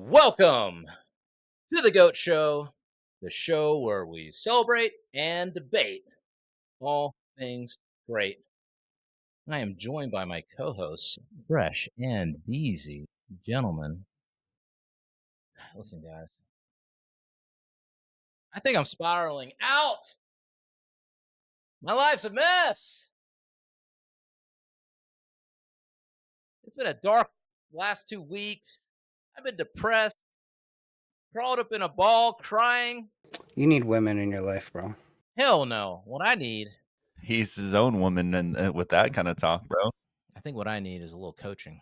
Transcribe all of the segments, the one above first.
Welcome to the Goat Show, the show where we celebrate and debate all things great. I am joined by my co-hosts, Fresh and Deezy. Gentlemen, listen, guys, I think I'm spiraling out. My life's a mess. It's been a dark last 2 weeks. I've been depressed, crawled up in a ball, crying. You need women in your life, bro. Hell no. What I need, He's his own woman, and with that kind of talk, bro. I think what I need is a little coaching,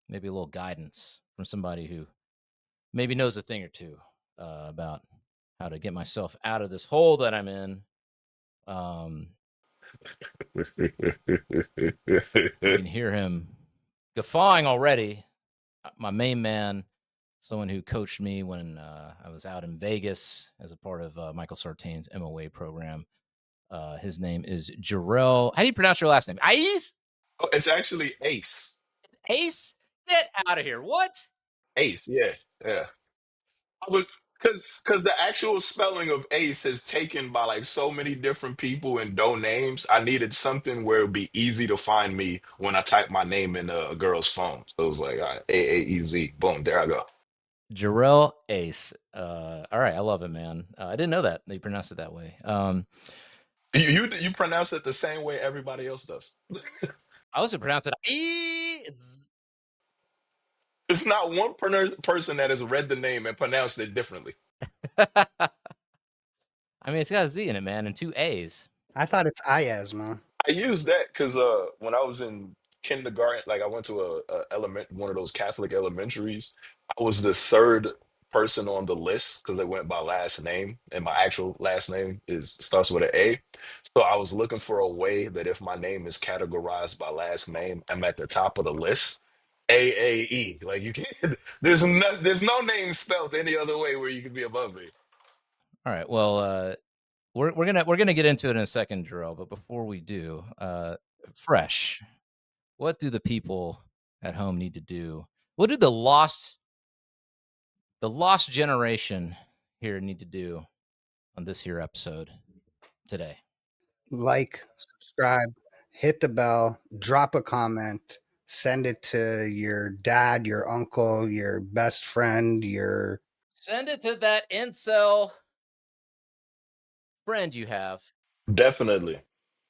maybe a little guidance from somebody who maybe knows a thing or two about how to get myself out of this hole that I'm in. You can hear him guffawing already. My main man, someone who coached me when I was out in Vegas as a part of Michael Sartain's MOA program. His name is Jurrel. How do you pronounce your last name? Aaez? Oh, it's actually Ace. Ace? Get out of here. What? Ace, yeah. I was because the actual spelling of Ace is taken by like so many different people and don't names. I needed something where it'd be easy to find me when I type my name in a girl's phone. So it was like, all right, AAEZ, boom, there I go. Jurrel Aaez. All right, I love it, man. I didn't know that you pronounced it that way. You pronounce it the same way everybody else does. I was gonna pronounce it Aaez. It's not one person that has read the name and pronounced it differently. I mean, it's got a Z in it, man, and two A's. I thought it's Aaez, man. I used that because when I was in kindergarten, like I went to a element one of those Catholic elementaries. I was the third person on the list because they went by last name, and my actual last name is starts with an A. So I was looking for a way that if my name is categorized by last name, I'm at the top of the list. AAE, like you can't. There's no name spelled any other way where you could be above me. All right. Well, we're gonna get into it in a second, Jarrell. But before we do, Fresh, what do the people at home need to do? What do the lost generation here need to do on this here episode today? Like, subscribe, hit the bell, drop a comment, send it to your dad, your uncle, your best friend, your Send it to that incel friend you have, Definitely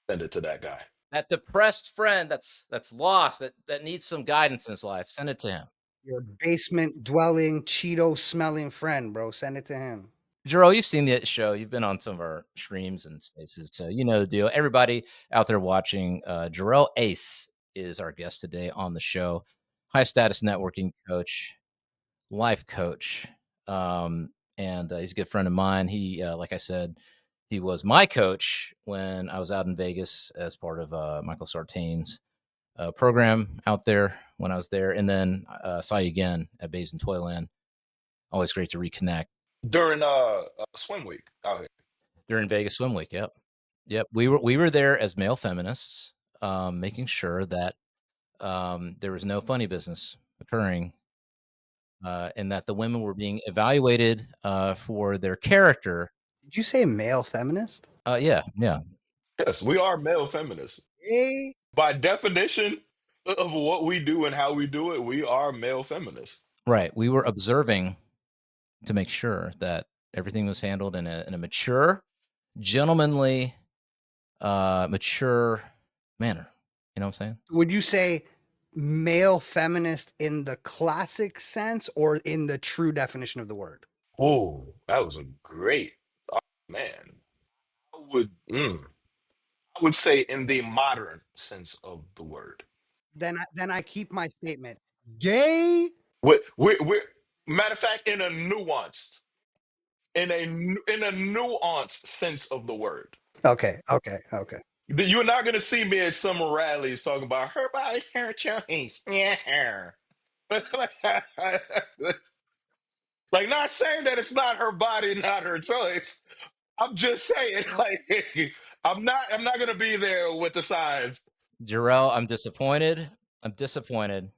send it to that guy. that depressed friend that's lost, that needs some guidance in his life. Send it to him. your basement dwelling, Cheeto smelling friend, bro. Send it to him. Jero, you've seen the show. You've been on some of our streams and spaces, so you know the deal. Everybody out there watching, Jurrel Aaez is our guest today on the show. High status networking coach, life coach, and he's a good friend of mine. He, like I said, he was my coach when I was out in Vegas as part of Michael Sartain's program out there when I was there, and then saw you again at Babes in Toyland. Always great to reconnect During swim week out here. during Vegas Swim Week. Yep. We were there as male feminists, making sure that there was no funny business occurring, and that the women were being evaluated for their character. Did you say male feminist? Yeah. Yes, we are male feminists. Hey, By definition of what we do and how we do it, we are male feminists. Right. We were observing to make sure that everything was handled in a mature, gentlemanly, mature manner. You know what I'm saying? would you say male feminist in the classic sense or in the true definition of the word? Oh, that was a great man. I would say in the modern sense of the word. Then I keep my statement. Gay? We're matter of fact, in a nuanced sense of the word. Okay. You're not gonna see me at some rallies talking about her body, her choice. Yeah. Like, not saying that it's not her body, not her choice. I'm just saying, like, I'm not gonna be there with the signs. Jarrell, I'm disappointed. I'm disappointed.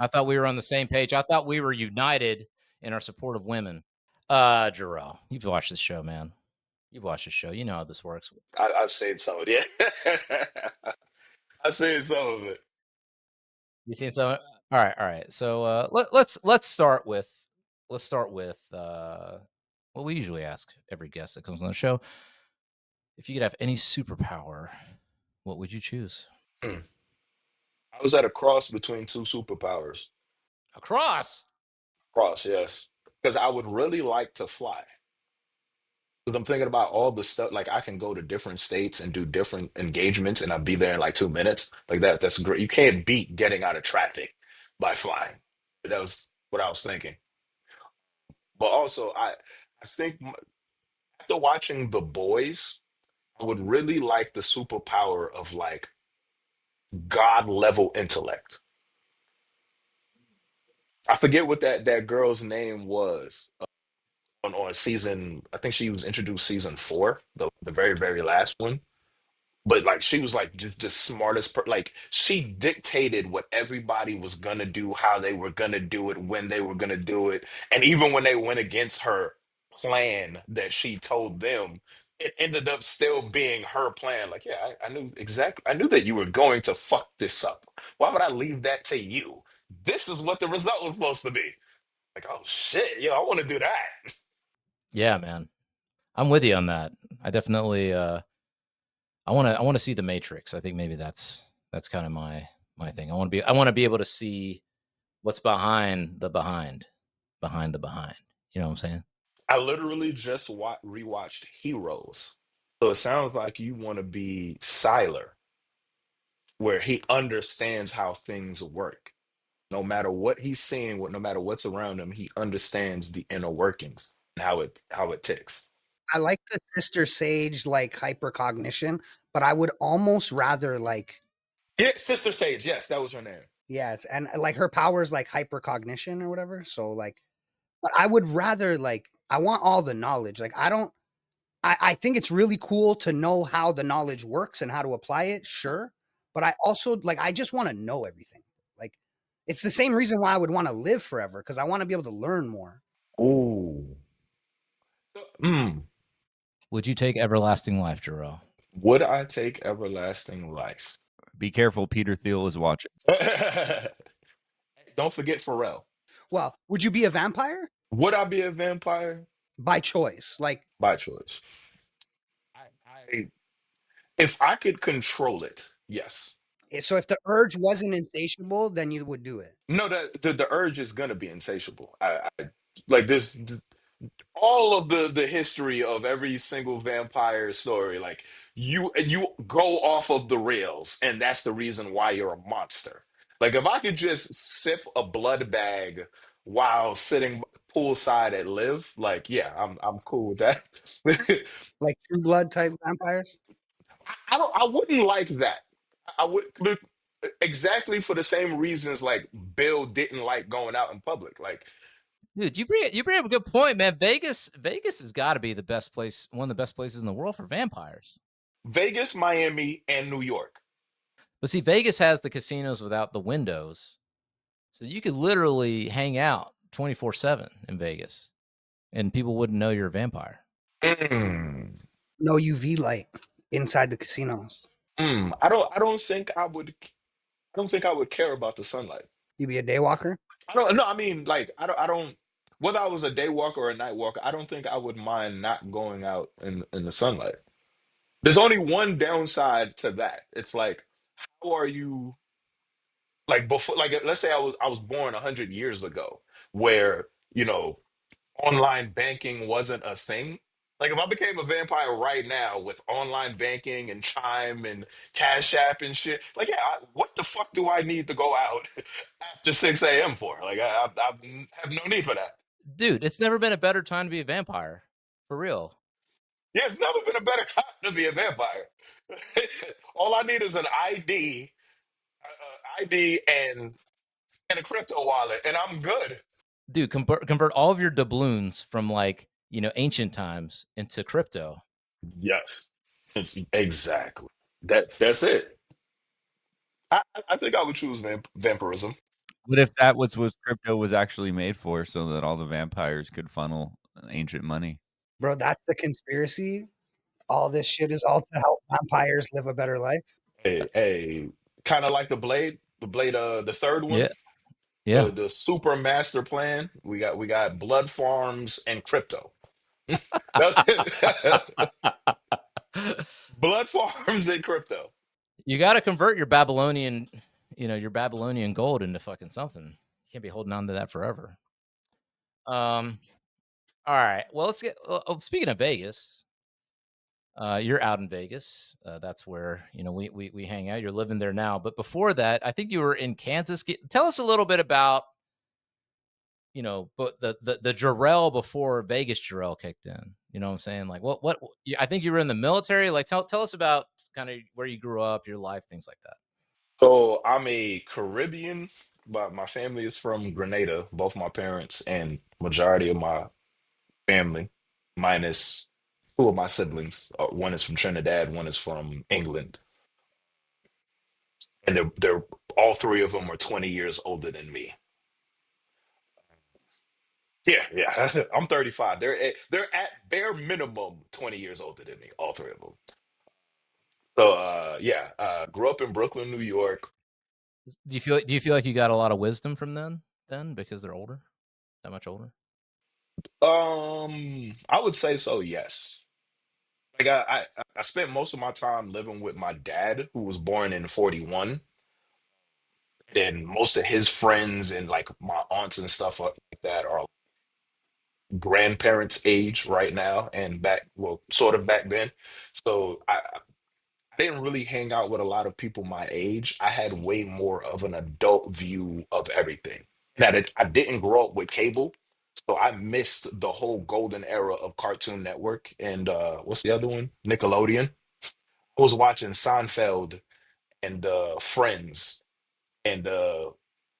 I thought we were on the same page. I thought we were united in our support of women. Jurrel, you've watched this show, man. You've watched the show. You know how this works. I've seen some of it. Yeah. I've seen some of it. You seen some? All right. So let's start with what we usually ask every guest that comes on the show. If you could have any superpower, what would you choose? Hmm. I was at a cross between two superpowers. A cross. Cross, yes. Because I would really like to fly. Because I'm thinking about all the stuff, like I can go to different states and do different engagements and I'll be there in like 2 minutes. Like that's great. You can't beat getting out of traffic by flying. That was what I was thinking. But also, I think after watching The Boys, I would really like the superpower of like God level intellect. I forget what that girl's name was on season. I think she was introduced season four, the very very last one. But like she was like just the smartest like she dictated what everybody was gonna do, how they were gonna do it, when they were gonna do it, and even when they went against her plan that she told them, it ended up still being her plan. Like, yeah, I knew exactly. I knew that you were going to fuck this up. Why would I leave that to you? This is what the result was supposed to be. Like, oh shit, I want to do that. Yeah, man. I'm with you on that. I definitely I want to see the Matrix. I think maybe that's kind of my thing. I want to be able to see what's behind the behind the behind. You know what I'm saying? I literally just rewatched Heroes. So it sounds like you want to be Siler, where he understands how things work. No matter what he's seeing, no matter what's around him, he understands the inner workings and how it ticks. I like the Sister Sage like hypercognition, but I would almost rather like Yeah, Sister Sage. Yes, that was her name. yes, and like her powers like hypercognition or whatever. So like, but I would rather like I want all the knowledge. Like I don't. I think it's really cool to know how the knowledge works and how to apply it. Sure, but I also like I just want to know everything. Like it's the same reason why I would want to live forever because I want to be able to learn more. Ooh. Mm. Would you take everlasting life, Jurrel? Would I take everlasting life? Be careful, Peter Thiel is watching. Don't forget Pharrell. Well, would you be a vampire Would I be a vampire? by choice? Like By choice. I if I could control it, yes. so, if the urge wasn't insatiable, then you would do it. No, the urge is gonna be insatiable. I like this. All of the history of every single vampire story, like you go off of the rails, and that's the reason why you're a monster. Like if I could just sip a blood bag while sitting poolside at Live, like yeah, I'm cool with that. Like True Blood type vampires. I wouldn't like that. I would exactly for the same reasons like Bill didn't like going out in public. Like Dude, you bring up a good point, man. Vegas has got to be the best place, one of the best places in the world for vampires. Vegas, Miami, and New York. But see, Vegas has the casinos without the windows, so you could literally hang out 24/7 in Vegas, and people wouldn't know you're a vampire. Mm. No UV light inside the casinos. I don't think I would. I don't think I would care about the sunlight. You be a daywalker. I don't. No, I mean, like, I don't. Whether I was a day walker or a night walker, I don't think I would mind not going out in the sunlight. There's only one downside to that. It's like, how are you like before? Like, let's say I was born 100 years ago, where online banking wasn't a thing. Like if I became a vampire right now with online banking and Chime and Cash App and shit, like yeah, what the fuck do I need to go out after 6 a.m. for? Like I have no need for that. Dude, it's never been a better time to be a vampire, for real. Yeah, it's never been a better time to be a vampire. All I need is an ID and a crypto wallet, and I'm good. Dude, convert all of your doubloons from like ancient times into crypto. Yes, exactly. That's it. I think I would choose vampirism. What if that was what crypto was actually made for, so that all the vampires could funnel ancient money? Bro, that's the conspiracy. All this shit is all to help vampires live a better life. Hey, kind of like the Blade, the third one, Yeah, yeah. the super master plan. We got blood farms and crypto. Blood farms and crypto. You got to convert your Babylonian, your Babylonian gold into fucking something. You can't be holding on to that forever. Um. All right. Well, let's get. Speaking of Vegas, you're out in Vegas. That's where we hang out. You're living there now. But before that, I think you were in Kansas. Tell us a little bit about but the Jurrel before Vegas Jurrel kicked in. You know what I'm saying? Like I think you were in the military. Like tell us about kind of where you grew up, your life, things like that. So I'm a Caribbean, but my family is from Grenada. Both my parents and majority of my family, minus two of my siblings. One is from Trinidad, one is from England, and they're all three of them are 20 years older than me. Yeah, yeah. I'm 35. They're at bare minimum 20 years older than me, all three of them. So yeah, grew up in Brooklyn, New York. Do you feel like you got a lot of wisdom from then because they're older, that much older? I would say so, yes. Like I spent most of my time living with my dad, who was born in 41. And most of his friends and like my aunts and stuff like that are grandparents' age right now and back, well, sort of back then. So I didn't really hang out with a lot of people my age. I had way more of an adult view of everything. And I didn't grow up with cable, so I missed the whole golden era of Cartoon Network and what's the other one? Nickelodeon. I was watching Seinfeld and Friends and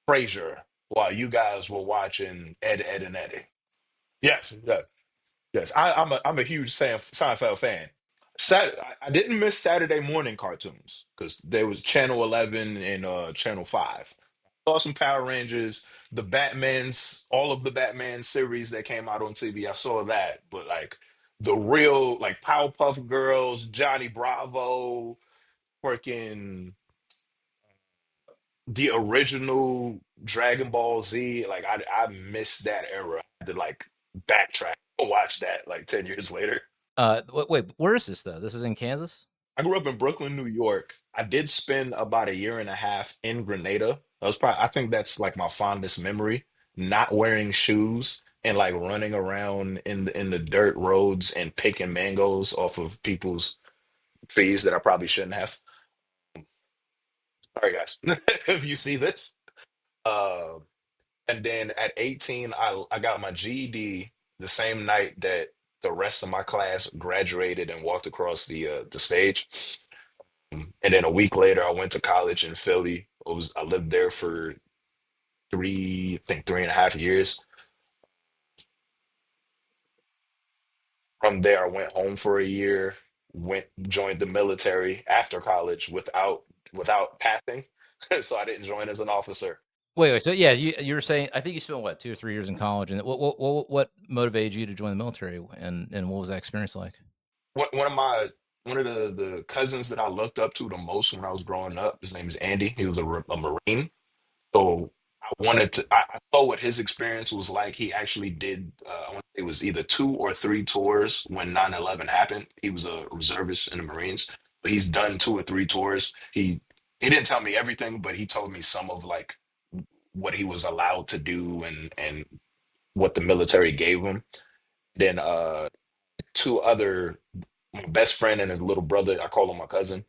Frasier while you guys were watching Ed, Ed and Eddie. Yes, yes, yes. I'm a huge Seinfeld fan. I didn't miss Saturday morning cartoons because there was Channel 11 and Channel 5. Saw some Power Rangers, all of the Batman series that came out on TV. I saw that, but like the real like Powerpuff Girls, Johnny Bravo, freaking the original Dragon Ball Z, like I missed that era. I had to like backtrack and watch that like 10 years later. Wait, where is this though? This is in Kansas? I grew up in Brooklyn, New York. I did spend about a year and a half in Grenada. I think that's like my fondest memory, not wearing shoes and like running around in the dirt roads and picking mangoes off of people's trees that I probably shouldn't have. Sorry guys, if you see this. Uh, and then at 18, I got my GED the same night that the rest of my class graduated and walked across the stage. And then a week later, I went to college in Philly. I lived there for I think 3.5 years. From there, I went home for a year. Joined the military after college without passing, so I didn't join as an officer. Wait. So yeah, you were saying I think you spent what 2 or 3 years in college, and what motivated you to join the military, and what was that experience like? One of the cousins that I looked up to the most when I was growing up, his name is Andy. He was a Marine. So I saw what his experience was like. He actually did, I want to say it was either 2 or 3 tours when 9/11 happened. He was a reservist in the Marines, but he's done 2 or 3 tours. He didn't tell me everything, but he told me some of like what he was allowed to do and what the military gave him. Then two other, my best friend and his little brother, I call him my cousin.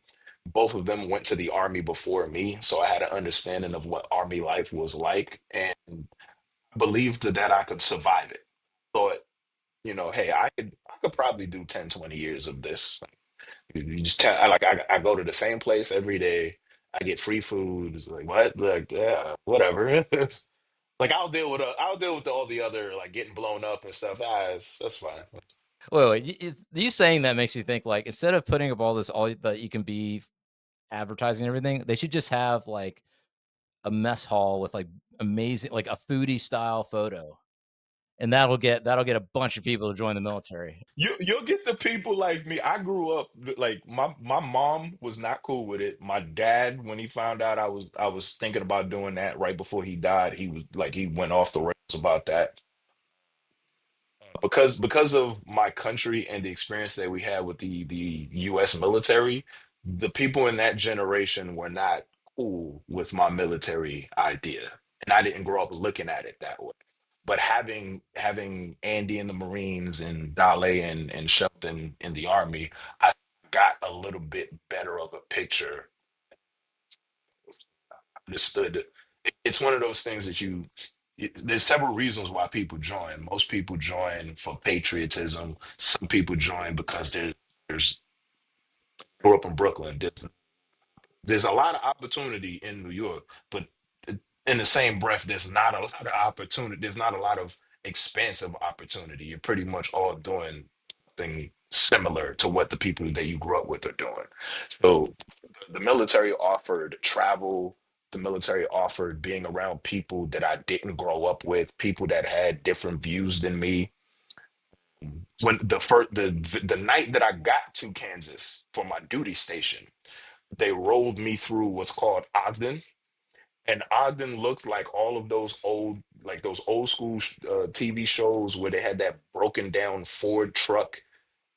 Both of them went to the army before me, so I had an understanding of what army life was like, and believed that I could survive it. Thought, hey, I could probably do 10, 20 years of this. Like, you just tell, I go to the same place every day. I get free food. It's like what? Like yeah, whatever. Like I'll deal with all the other like getting blown up and stuff. That's fine. Wait. You saying that makes you think like instead of putting up all that you can be advertising and everything, they should just have like a mess hall with like amazing, like a foodie style photo, and that'll get a bunch of people to join the military. You'll get the people like me. I grew up like my mom was not cool with it. My dad, when he found out I was thinking about doing that right before he died, he was like he went off the rails about that. Because of my country and the experience that we had with the US military, the people in that generation were not cool with my military idea. And I didn't grow up looking at it that way. But having Andy in the Marines and Dale and Shelton in the Army, I got a little bit better of a picture, understood. It's one of those things that there's several reasons why people join. Most people join for patriotism. Some people join because there's grew up in Brooklyn. There's a lot of opportunity in New York, but in the same breath, there's not a lot of opportunity. There's not a lot of expansive opportunity. You're pretty much all doing something similar to what the people that you grew up with are doing. So the military offered travel. The military offered being around people that I didn't grow up with, people that had different views than me. When the night that I got to Kansas for my duty station, they rolled me through what's called Ogden, and Ogden looked like all of those old school TV shows where they had that broken down Ford truck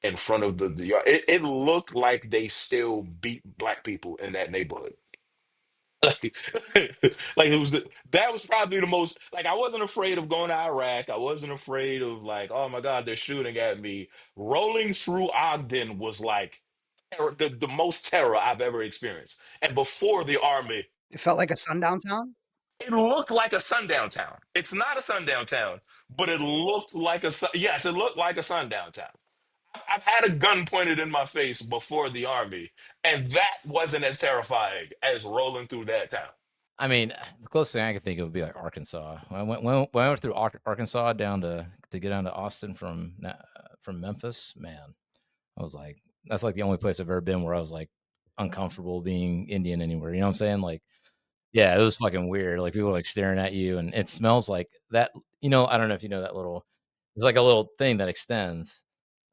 in front of the yard. It looked like they still beat black people in that neighborhood. Like, like that was probably the most, like, I wasn't afraid of going to Iraq. I wasn't afraid of like, oh my God, they're shooting at me. Rolling through Ogden was like the most terror I've ever experienced. And before the army, It felt like a sundown town. it looked like a sundown town. It's not a sundown town, but it looked like yes, it looked like a sundown town. I've had a gun pointed in my face before the army, and that wasn't as terrifying as rolling through that town. I mean, the closest thing I could think of would be like Arkansas. When I went through Arkansas down to get down to Austin from Memphis, man, I was like, that's like the only place I've ever been where I was like uncomfortable being Indian anywhere. You know what I'm saying? Like, yeah, it was fucking weird. Like people were like staring at you, and it smells like that. I don't know if you know that little. There's like a little thing that extends,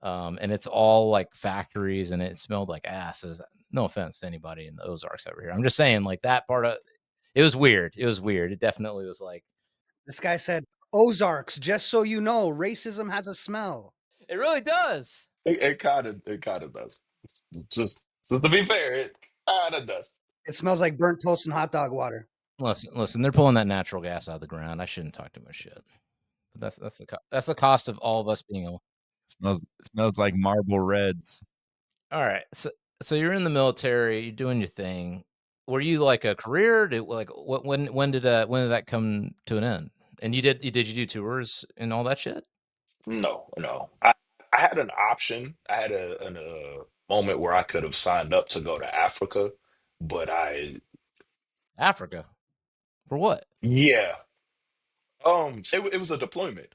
and it's all like factories, and it smelled like ass. No offense to anybody in the Ozarks over here. I'm just saying, like that part of it was weird. It was weird. It definitely was like This guy said, Ozarks, just so you know, racism has a smell. it really does. It kind of does. Just to be fair, it kind of does. It smells like burnt toast and hot dog water. Listen, they're pulling that natural gas out of the ground. I shouldn't talk too much shit. But that's the cost of all of us being a Smells like Marble Reds. all right. So you're in the military, you're doing your thing. Were you like a career? Like when did that come to an end? And did you do tours and all that shit? No, no. I had an option. I had a moment where I could have signed up to go to Africa, but Africa. For what? yeah, it was a deployment.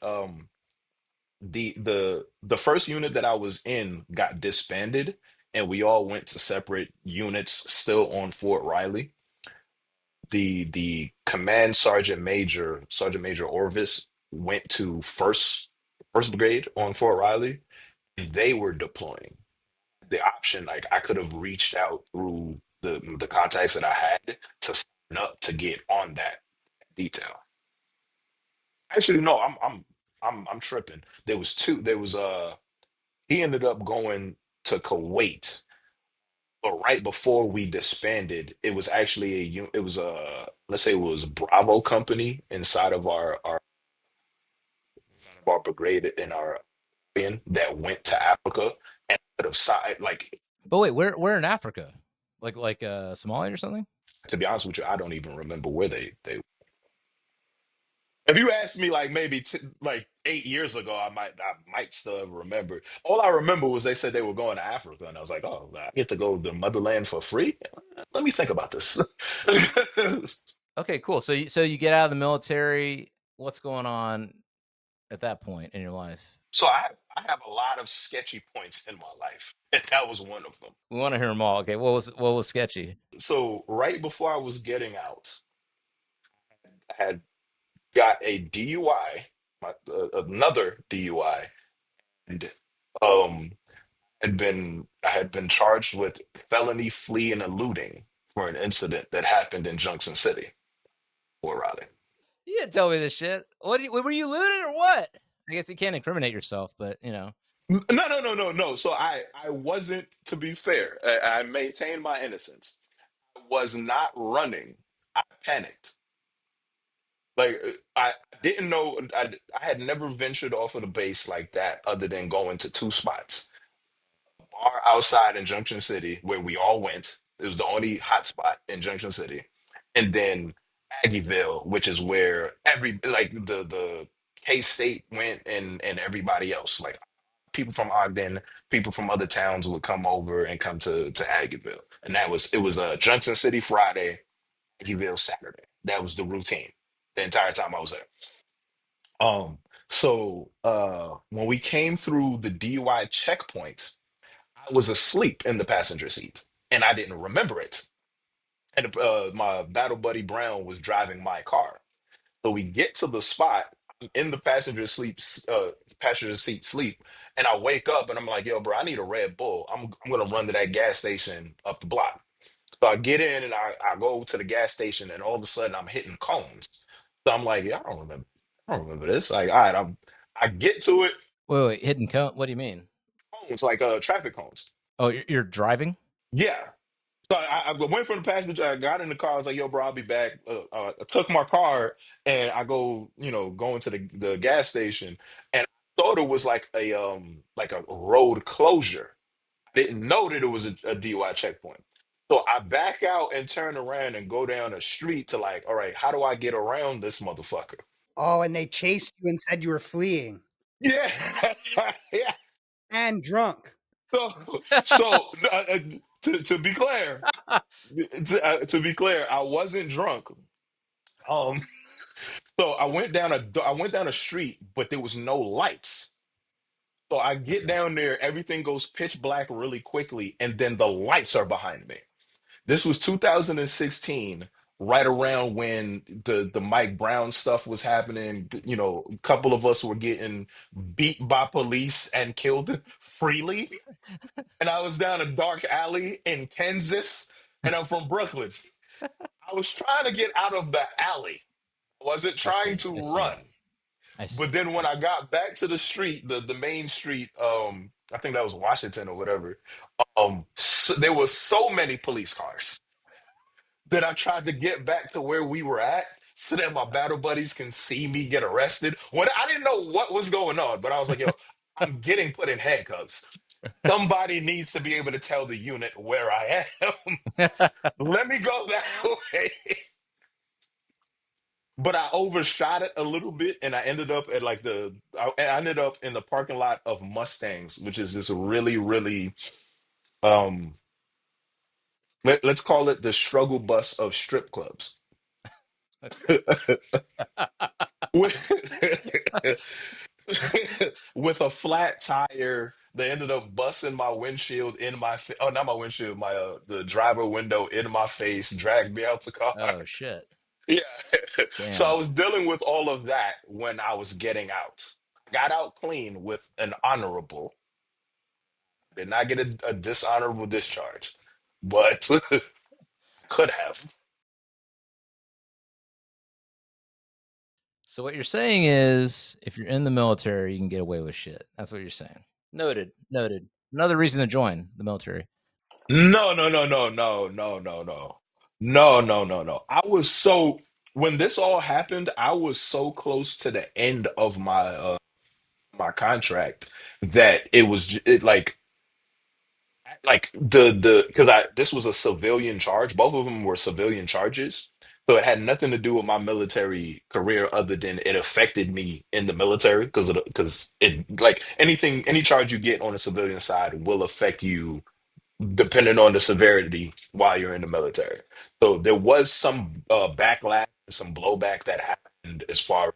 The first unit that I was in got disbanded, and we all went to separate units, still on Fort Riley. The command Sergeant Major Orvis went to first brigade on Fort Riley, and they were deploying. The option, like I could have reached out through the contacts that I had to sign up to get on that detail. Actually, no, I'm tripping. There was two. There was he ended up going to Kuwait, but right before we disbanded, it was actually it was a, let's say it was Bravo company inside of our brigade in our that went to Africa and could have side like, But wait, where in Africa? Like Somalia or something? to be honest with you, I don't even remember where they. If you asked me like maybe like 8 years ago, I might still have remembered. All I remember was they said they were going to Africa, and I was like, oh, I get to go to the motherland for free. Let me think about this. Okay, cool. So you get out of the military. What's going on at that point in your life? So I have a lot of sketchy points in my life, and that was one of them. We want to hear them all. Okay, what was sketchy? So right before I was getting out, had got a DUI, another DUI, and um, I had been charged with felony flee and eluding for an incident that happened in Junction City or Raleigh. You didn't tell me this shit. Were you looted or what? I guess you can't incriminate yourself, but you know. No, no, no, no, no. So I wasn't. To be fair, I maintained my innocence. I was not running. I panicked. Like I didn't know. I had never ventured off of the base like that, other than going to two spots: bar outside in Junction City, where we all went. It was the only hot spot in Junction City, and then Aggieville, which is where every like the K State went, and everybody else, like people from Ogden, people from other towns would come over and come to Aggieville, and it was Junction City Friday, Aggieville Saturday. That was the routine the entire time I was there. When we came through the DUI checkpoint, I was asleep in the passenger seat and I didn't remember it. And my battle buddy Brown was driving my car. So we get to the spot, I'm in the passenger seat sleep, and I wake up and I'm like, yo, bro, I need a Red Bull. I'm gonna run to that gas station up the block. So I get in and I go to the gas station, and all of a sudden I'm hitting cones. So I'm like, yeah, I don't remember this. Like, all right, I get to it, Wait, hidden cone. What do you mean? cones, like traffic cones. Oh, you're driving? Yeah. So I went from the passenger. I got in the car. I was like, "Yo, bro, I'll be back." I took my car and I go, go into the gas station, and I thought it was like a road closure. I didn't know that it was a DUI checkpoint. So I back out and turn around and go down a street to like, all right, how do I get around this motherfucker? Oh, and they chased you and said you were fleeing Yeah, yeah. and drunk. So so to be clear, to be clear, I wasn't drunk. Um, So I went down a street, but there was no lights. So I get Okay. down there, everything goes pitch black really quickly, and then the lights are behind me. This was 2016, right around when the Mike Brown stuff was happening. A couple of us were getting beat by police and killed freely. And I was down a dark alley in Kansas, and I'm from Brooklyn. I was trying to get out of the alley. I wasn't I trying see. to I see. run. I But see. then when I I see. got back to the street, the main street, I think that was Washington or whatever, there was so many police cars that I tried to get back to where we were at so that my battle buddies can see me get arrested. When I didn't know what was going on, but I was like, yo, I'm getting put in handcuffs. Somebody needs to be able to tell the unit where I am. Let me go that way. But I overshot it a little bit, and I ended up at I ended up in the parking lot of Mustangs, which is this really, really um let's call it the struggle bus of strip clubs. Okay. with, with a flat tire. They ended up busting my windshield in my oh, not my windshield, my the driver window in my face, dragged me out the car. Oh shit. Yeah. So I Damn. was dealing with all of that when I was getting out. I got out clean with an honorable. Did not get a dishonorable discharge, but could have. So what you're saying is, if you're in the military, you can get away with shit. That's what you're saying. Noted. Noted. Another reason to join the military. No, no, no, no, no, no, no, no. No, no, no, no. I was so when this all happened, I was so close to the end of my contract that like the because I this was a civilian charge. Both of them were civilian charges. So it had nothing to do with my military career other than it affected me in the military because it like anything any charge you get on the civilian side will affect you depending on the severity while you're in the military. So there was some backlash, some blowback that happened as far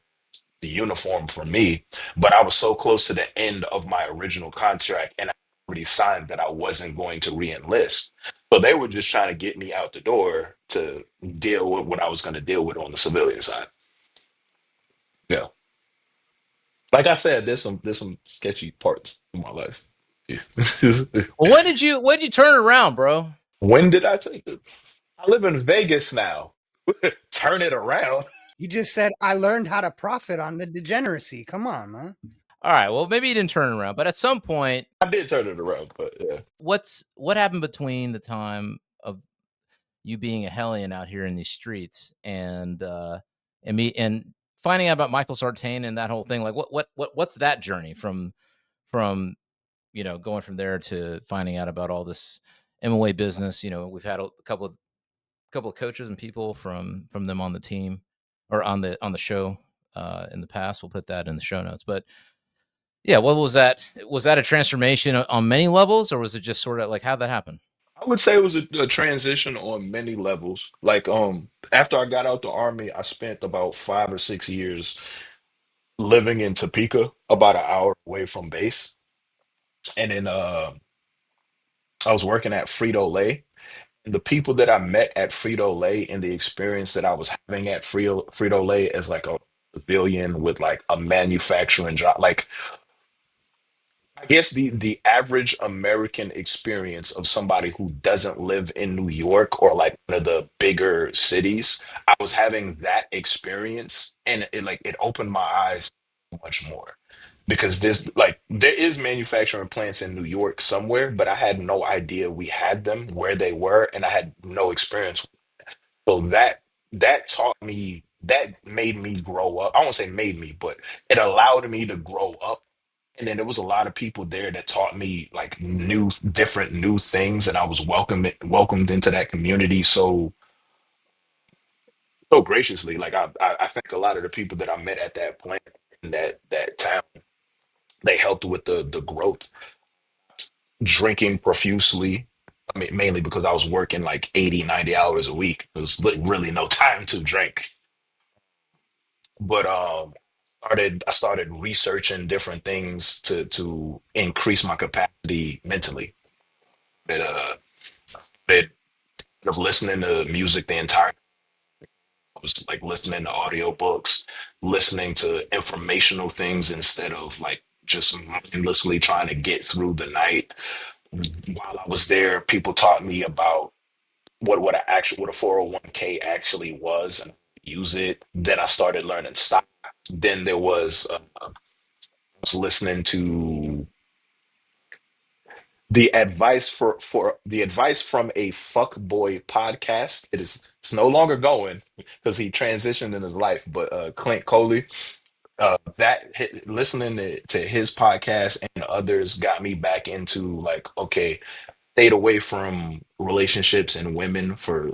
the uniform for me, but I was so close to the end of my original contract and I already signed that I wasn't going to re-enlist. So they were just trying to get me out the door to deal with what I was going to deal with on the civilian side. Yeah. Like I said, there's some sketchy parts in my life. Yeah. Well, when did you turn it around, bro? When did I take it? I live in Vegas now. Turn it around. You just said I learned how to profit on the degeneracy. Come on, man. All right. Well, maybe you didn't turn it around, but at some point, I did turn it around, but yeah. what happened between the time of you being a hellion out here in these streets and me and finding out about Michael Sartain and that whole thing? Like, what's that journey from going from there to finding out about all this MOA business? We've had a couple of coaches and people from them on the team or on the show in the past. We'll put that in the show notes. But yeah, what was that? Was that a transformation on many levels, or was it just sort of like how'd that happen? I would say it was a transition on many levels. Like after I got out the army, I spent about 5 or 6 years living in Topeka, about an hour away from base. And then I was working at Frito-Lay. And the people that I met at Frito-Lay and the experience that I was having at Frito-Lay as like a civilian with like a manufacturing job, like I guess the average American experience of somebody who doesn't live in New York or like one of the bigger cities, I was having that experience and it opened my eyes much more. Because there is manufacturing plants in New York somewhere, but I had no idea we had them where they were, and I had no experience. So that taught me, that made me grow up. I won't say made me, but it allowed me to grow up. And then there was a lot of people there that taught me like different new things, and I was welcomed into that community so graciously. Like I think a lot of the people that I met at that plant in that town, they helped with the growth, drinking profusely. I mean, mainly because I was working like 80, 90 hours a week. There was really no time to drink. But I started researching different things to increase my capacity mentally. But bit of listening to music the entire I was like listening to audiobooks, listening to informational things instead of like just mindlessly trying to get through the night. While I was there, people taught me about what a 401k actually was and use it. Then I started learning stocks. Then there was I was listening to the advice from a fuck boy podcast. It's no longer going because he transitioned in his life. But Clint Coley, listening to his podcast and others got me back into like, okay, stayed away from relationships and women for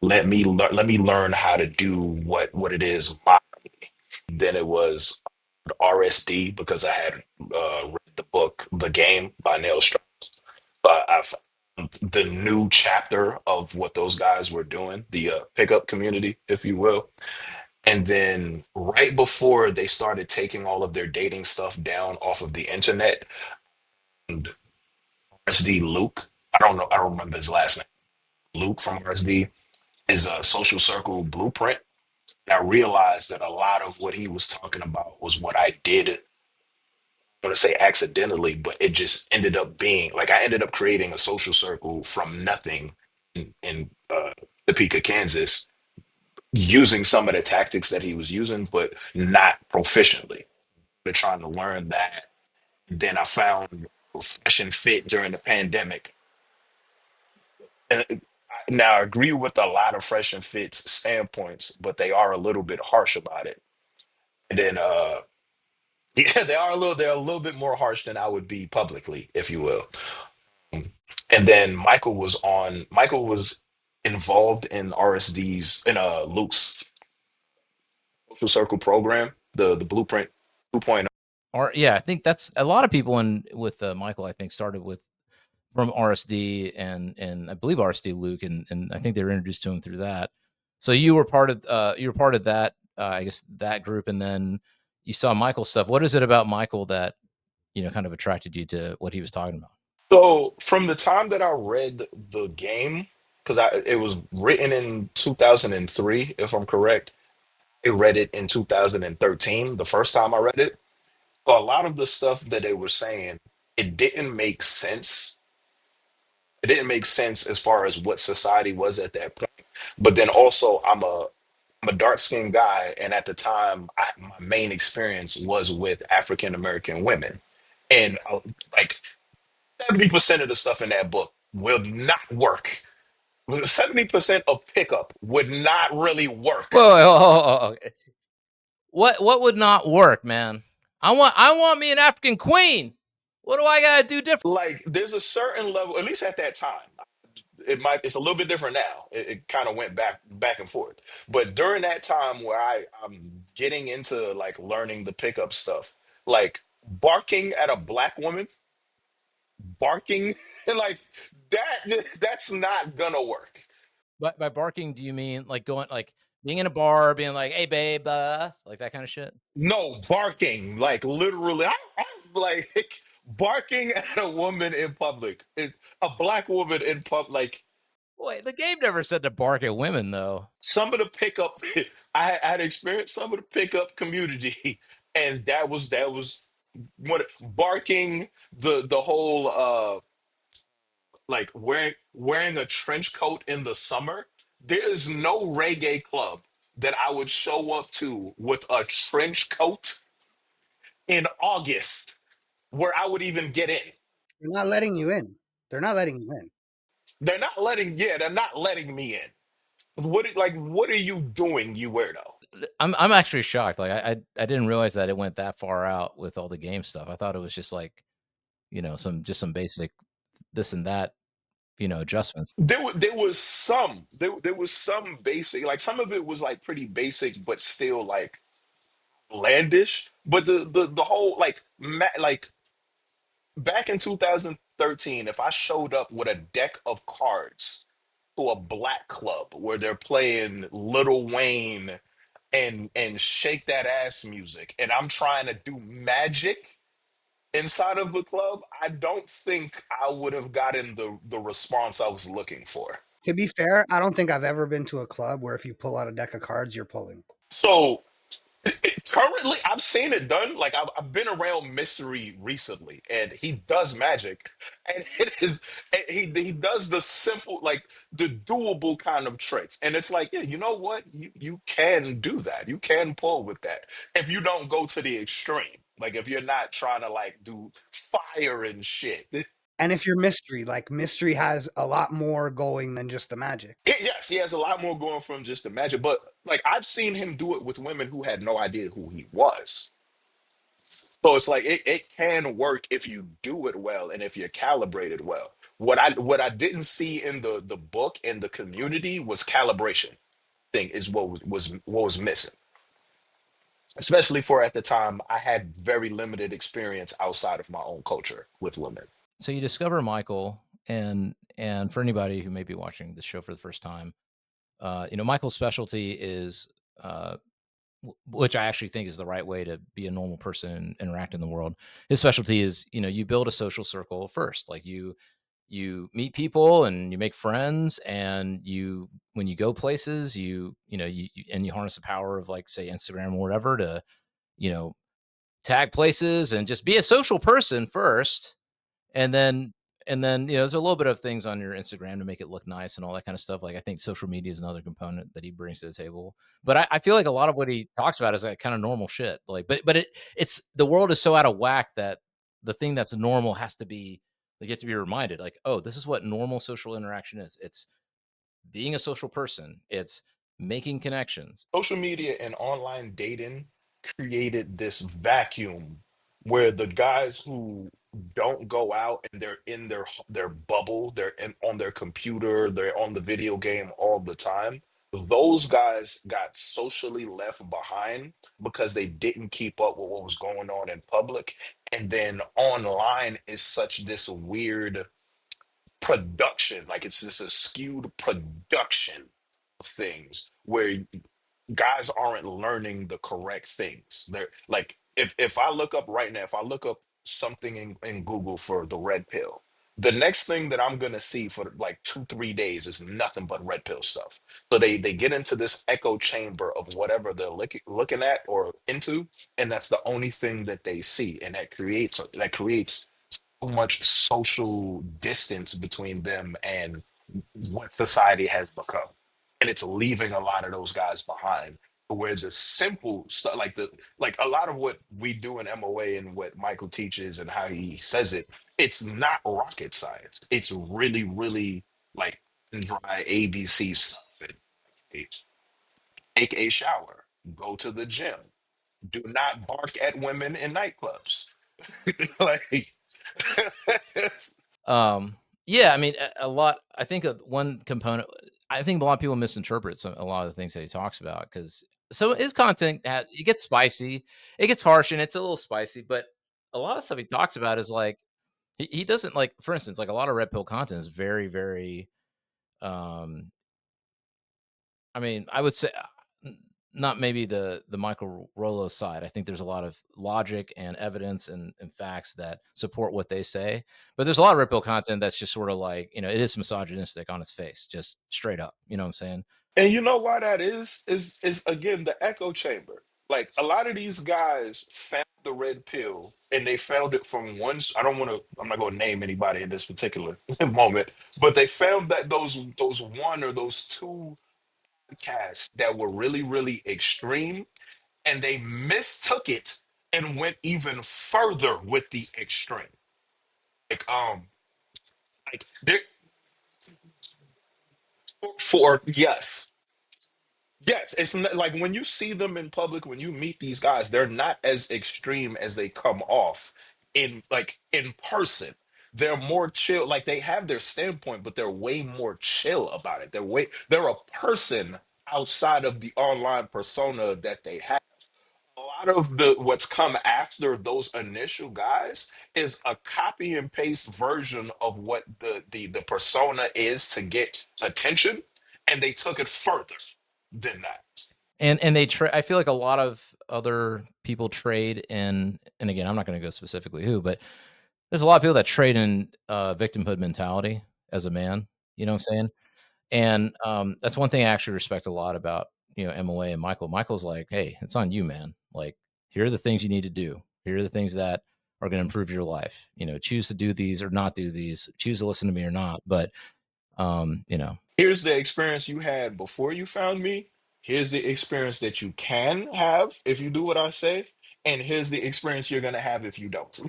let me learn how to do what it is. Then it was RSD because I had read the book The Game by Neil Strauss. I found the new chapter of what those guys were doing, the pickup community, if you will. And then right before they started taking all of their dating stuff down off of the internet, and RSD Luke, I don't remember his last name. Luke from RSD is a social circle blueprint. And I realized that a lot of what he was talking about was what I did, I'm going to say accidentally, but it just ended up being like I ended up creating a social circle from nothing in Topeka, Kansas, using some of the tactics that he was using, but not proficiently. But trying to learn that. Then I found Fresh and Fit during the pandemic. And now I agree with a lot of Fresh and Fit's standpoints, but they are a little bit harsh about it. And then yeah, they're a little bit more harsh than I would be publicly, if you will. And then Michael was involved in RSD's in Luke's social circle program, the Blueprint 2.0. Or yeah, I think that's a lot of people in with Michael. I think started with from RSD and I believe RSD Luke and I think they were introduced to him through that. So you were part of that I guess that group, and then you saw Michael stuff. What is it about Michael that kind of attracted you to what he was talking about? So from the time that I read the game, because it was written in 2003, if I'm correct, I read it in 2013, the first time I read it. So a lot of the stuff that they were saying, it didn't make sense. It didn't make sense as far as what society was at that point. But then also, I'm a dark skinned guy, and at the time, my main experience was with African American women, and like 70% of the stuff in that book will not work. 70% of pickup would not really work. Whoa, whoa, whoa, whoa, whoa. What would not work, man? I want me an African queen. What do I gotta do different? Like there's a certain level, at least at that time. It's a little bit different now. It kind of went back and forth. But during that time where I'm getting into like learning the pickup stuff, like barking at a black woman, barking and like that's not gonna work. By barking, do you mean like going like being in a bar, being like, "Hey, babe," like that kind of shit? No, barking, like literally, like barking at a woman in public, a black woman in public, like Wait, the game never said to bark at women, though. some of the pickup. I had experienced some of the pickup community, and that was what barking, the whole like wearing a trench coat in the summer. There is no reggae club that I would show up to with a trench coat in August where I would even get in. They're not letting you in. They're not letting you in. They're not letting me in. What are you doing, you weirdo? I'm actually shocked. Like I didn't realize that it went that far out with all the game stuff. I thought it was just like some basic this and that adjustments. There was some basic, like some of it was like pretty basic, but still like outlandish. But the whole like back in 2013, if I showed up with a deck of cards to a black club where they're playing Lil Wayne and shake that ass music, and I'm trying to do magic inside of the club, I don't think I would have gotten the response I was looking for. To be fair, I don't think I've ever been to a club where if you pull out a deck of cards, you're pulling. So currently, I've seen it done. Like I've been around Mystery recently, and he does magic, and it is he does the simple, like the doable kind of tricks, and it's like, yeah, you know what, you can do that, you can pull with that if you don't go to the extreme, like if you're not trying to like do fire and shit. And if you're mystery, like mystery has a lot more going than just the magic. Yes, he has a lot more going from just the magic, but like I've seen him do it with women who had no idea who he was. So it's like it can work if you do it well and if you're calibrated well. What I didn't see in the book and the community was calibration thing is what was missing. Especially for at the time I had very limited experience outside of my own culture with women. So you discover Michael, and for anybody who may be watching this show for the first time, Michael's specialty is which I actually think is the right way to be a normal person and interact in the world. His specialty is, you build a social circle first. Like you meet people and you make friends, and when you go places, and you harness the power of, like, say, Instagram or whatever to, you know, tag places and just be a social person first. And then there's a little bit of things on your Instagram to make it look nice and all that kind of stuff. Like, I think social media is another component that he brings to the table. But I feel like a lot of what he talks about is like kind of normal shit. Like, but it's the world is so out of whack that the thing that's normal has to be, like, you have to be reminded, like, oh, this is what normal social interaction is. It's being a social person. It's making connections. Social media and online dating created this vacuum where the guys who don't go out and they're in their bubble, they're on their computer, they're on the video game all the time. Those guys got socially left behind because they didn't keep up with what was going on in public. And then online is such this weird production, like it's just a skewed production of things where guys aren't learning the correct things. They're like, if I look up right now, if I look up something in Google for the red pill, The next thing that I'm gonna see for like 2, 3 days is nothing but red pill stuff. So they get into this echo chamber of whatever they're looking at or into, and that's the only thing that they see, and that creates so much social distance between them and what society has become. And it's leaving a lot of those guys behind. Where the simple stuff, like a lot of what we do in MOA and what Michael teaches and how he says it, it's not rocket science. It's really, really like dry ABC stuff. Take a shower, go to the gym, do not bark at women in nightclubs. like Um, yeah, I mean, a lot. I think one component. I think a lot of people misinterpret a lot of the things that he talks about because so his content it gets spicy, it gets harsh, and it's a little spicy. But a lot of stuff he talks about is like he doesn't like. For instance, like a lot of red pill content is very, very um I mean, I would say not maybe the Michael Rollo side. I think there's a lot of logic and evidence and facts that support what they say. But there's a lot of Ripple content that's just sort of like, it is misogynistic on its face, just straight up. You know what I'm saying? And you know why that is again the echo chamber. Like a lot of these guys found the red pill and they found it from one. I don't want to. I'm not going to name anybody in this particular moment, but they found that those one or those two podcasts that were really really extreme, and they mistook it and went even further with the extreme. Like like there for yes. Yes, it's not, like when you see them in public, when you meet these guys, they're not as extreme as they come off in person. They're more chill. Like they have their standpoint, but they're way more chill about it. They're a person outside of the online persona that they have. A lot of the what's come after those initial guys is a copy and paste version of what the persona is to get attention, and they took it further than that. And they I feel like a lot of other people trade in, and again, I'm not going to go specifically who, but there's a lot of people that trade in victimhood mentality as a man. You know what I'm saying? And, that's one thing I actually respect a lot about, MOA and Michael. Michael's like, "Hey, it's on you, man. Like, here are the things you need to do. Here are the things that are gonna improve your life. Choose to do these or not do these. Choose to listen to me or not." But, you know Here's the experience you had before you found me. Here's the experience that you can have if you do what I say, and here's the experience you're gonna have if you don't.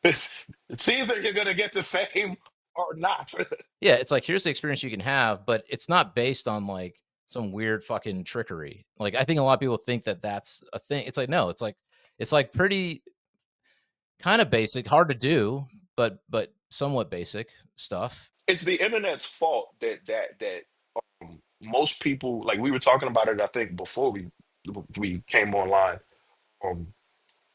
It's either you're gonna get the same or not. Yeah, it's like, here's the experience you can have, but it's not based on, like, some weird fucking trickery. Like, I think a lot of people think that that's a thing. It's like, no, it's like pretty kinda basic, hard to do, but somewhat basic stuff. It's the internet's fault that most people, like we were talking about it, I think before we came online. Um,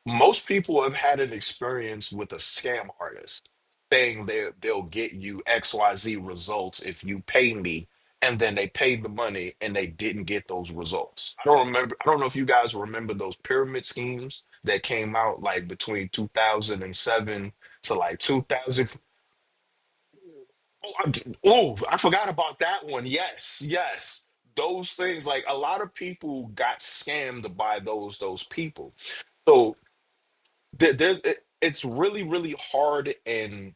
Most people have had an experience with a scam artist saying they'll get you XYZ results if you pay me, and then they paid the money and they didn't get those results. I don't know if you guys remember those pyramid schemes that came out like between 2007 to like 2000. I forgot about that one. Yes, yes. Those things, like a lot of people got scammed by those people. So it's really really hard and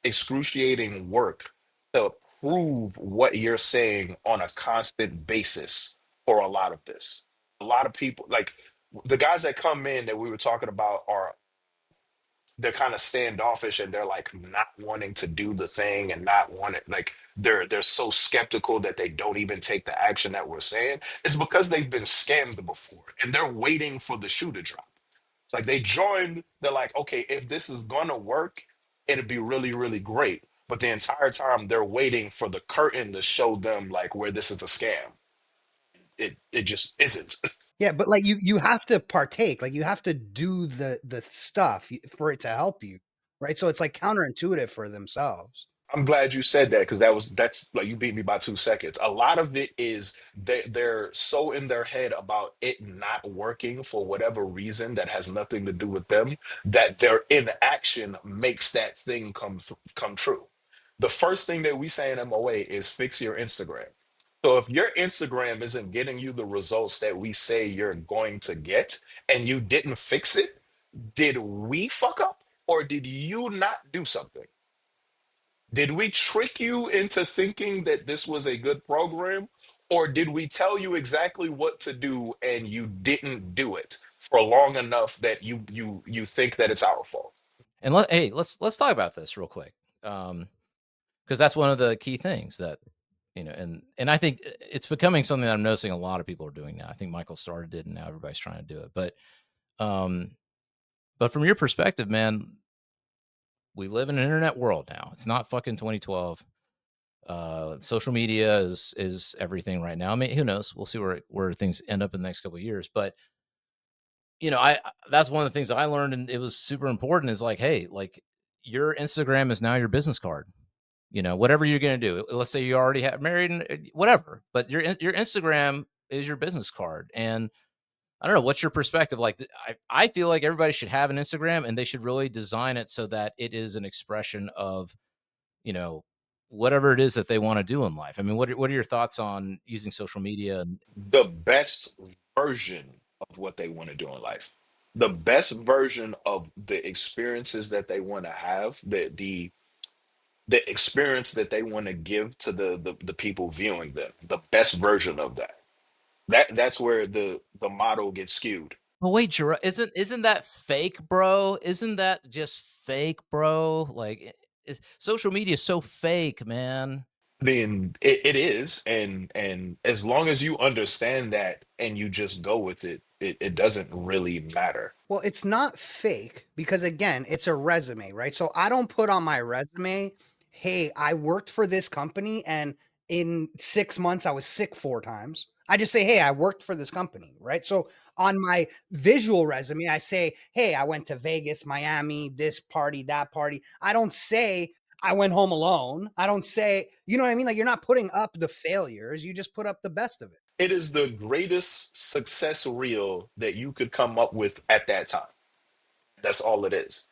excruciating work to prove what you're saying on a constant basis for a lot of this. A lot of people, like the guys that come in that we were talking about, are they're kind of standoffish and they're like not wanting to do the thing and not wanting, like they're so skeptical that they don't even take the action that we're saying. It's because they've been scammed before and they're waiting for the shoe to drop. It's like they joined, they're like, okay, if this is gonna work, it'd be really, really great. But the entire time they're waiting for the curtain to show them like where this is a scam. It just isn't. Yeah, but like you have to partake, like you have to do the stuff for it to help you, right? So it's like counterintuitive for themselves. I'm glad you said that because that's like you beat me by 2 seconds. A lot of it is they're so in their head about it not working for whatever reason that has nothing to do with them that their inaction makes that thing come true. The first thing that we say in MOA is fix your Instagram. So if your Instagram isn't getting you the results that we say you're going to get and you didn't fix it, did we fuck up or did you not do something? Did we trick you into thinking that this was a good program? Or did we tell you exactly what to do and you didn't do it for long enough that you think that it's our fault? And let's talk about this real quick. Because that's one of the key things that, and I think it's becoming something that I'm noticing a lot of people are doing now. I think Michael started it and now everybody's trying to do it. Um, but from your perspective, man, we live in an internet world now. It's not fucking 2012. Social media is everything right now. I mean, who knows? We'll see where things end up in the next couple of years. But that's one of the things I learned, and it was super important. Is like, hey, like your Instagram is now your business card. Whatever you're gonna do. Let's say you already have married and whatever, but your Instagram is your business card. And I don't know, what's your perspective? Like, I feel like everybody should have an Instagram, and they should really design it so that it is an expression of you know, whatever it is that they want to do in life. I mean, what are your thoughts on using social media? And The best version of what they want to do in life, the best version of the experiences that they want to have, the experience that they want to give to the people viewing them, the best version of that. That's where the model gets skewed. but wait, Jura, isn't that fake, bro? Isn't that just fake, bro? Like, social media is so fake, man. I mean, it is, and as long as you understand that and you just go with it, it doesn't really matter. Well, it's not fake because again, it's a resume, right? So I don't put on my resume, "Hey, I worked for this company and in 6 months I was sick 4 times." I just say, "Hey, I worked for this company," right? So on my visual resume, I say, "Hey, I went to Vegas, Miami, this party, that party." I don't say I went home alone. I don't say, you know what I mean? Like you're not putting up the failures, you just put up the best of it. It is the greatest success reel that you could come up with at that time. That's all it is.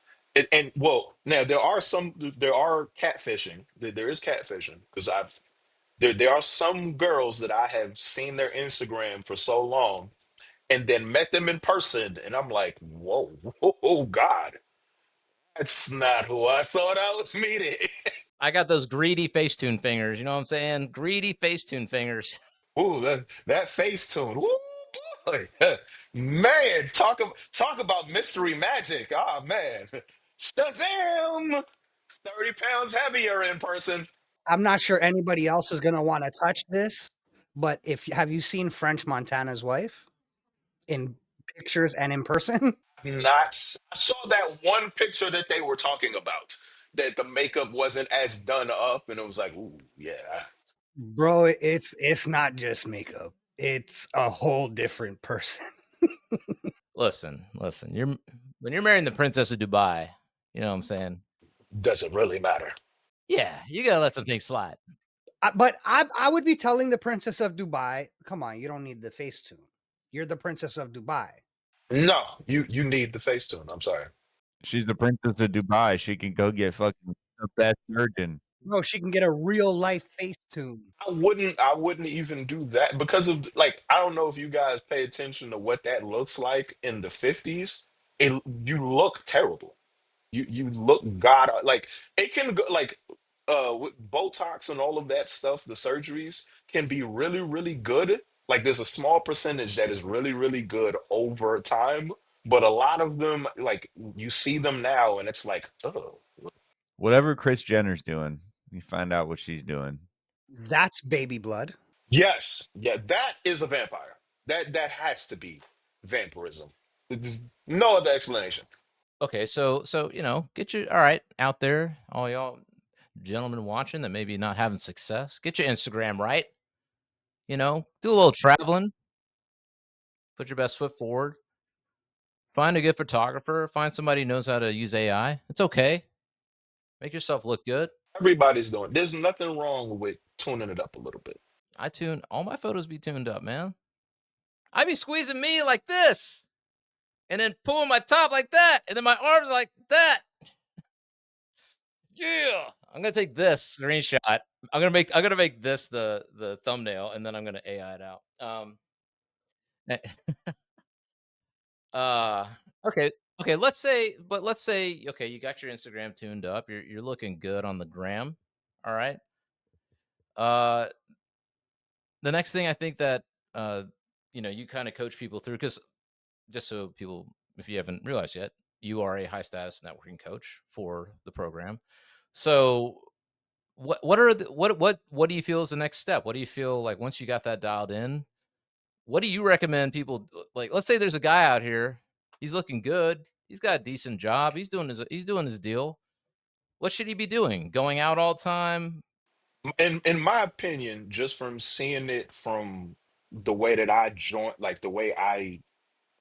And well, now there are catfishing. There is catfishing because there are some girls that I have seen their Instagram for so long and then met them in person, and I'm like, whoa, oh God, that's not who I thought I was meeting. I got those greedy Facetune fingers. You know what I'm saying? Greedy Facetune fingers. Ooh, that face tune. Woo, boy. Man, talk about mystery magic. Ah, man. Shazam! 30 pounds heavier in person. I'm not sure anybody else is gonna wanna touch this, but if have you seen French Montana's wife in pictures and in person? Not, I saw that one picture that they were talking about, that the makeup wasn't as done up, and it was like, ooh, yeah. Bro, it's not just makeup. It's a whole different person. Listen. When you're marrying the Princess of Dubai, you know what I'm saying? Doesn't really matter. Yeah, you gotta let some things slide. But I would be telling the Princess of Dubai, "Come on, you don't need the Facetune. You're the Princess of Dubai." No, you need the face tune. I'm sorry. She's the princess of Dubai. She can go get fucking the best surgeon. No, she can get a real life Facetune. I wouldn't even do that because of, like, I don't know if you guys pay attention to what that looks like in the 50s. You look terrible. You look god, like it can go like with Botox and all of that stuff, the surgeries can be really, really good. Like there's a small percentage that is really, really good over time, but a lot of them, like you see them now and it's like, oh, Whatever Chris Jenner's doing, you find out what she's doing. That's baby blood. yes, yeah, that is a vampire. That has to be vampirism. There's no other explanation. Okay, so get you all right out there, all y'all gentlemen watching that maybe not having success. Get your Instagram right. Do a little traveling. Put your best foot forward. Find a good photographer. Find somebody who knows how to use AI. It's okay. Make yourself look good. Everybody's doing. There's nothing wrong with tuning it up a little bit. I tune all my photos be tuned up, man. I be squeezing me like this, and then pulling my top like that, and then my arms like that. Yeah, I'm gonna take this screenshot. I'm gonna make this the thumbnail, and then I'm gonna AI it out. eh, uh, okay, okay. Let's say, okay, you got your Instagram tuned up. You're looking good on the gram. All right. Uh, the next thing I think that uh, you kind of coach people through, because just so people, if you haven't realized yet, you are a high status networking coach for the program. So what do you feel is the next step? What do you feel like once you got that dialed in? What do you recommend people like? Let's say there's a guy out here, he's looking good, he's got a decent job, he's doing his deal. What should he be doing? Going out all the time? In my opinion, just from seeing it from the way that I joined, like the way I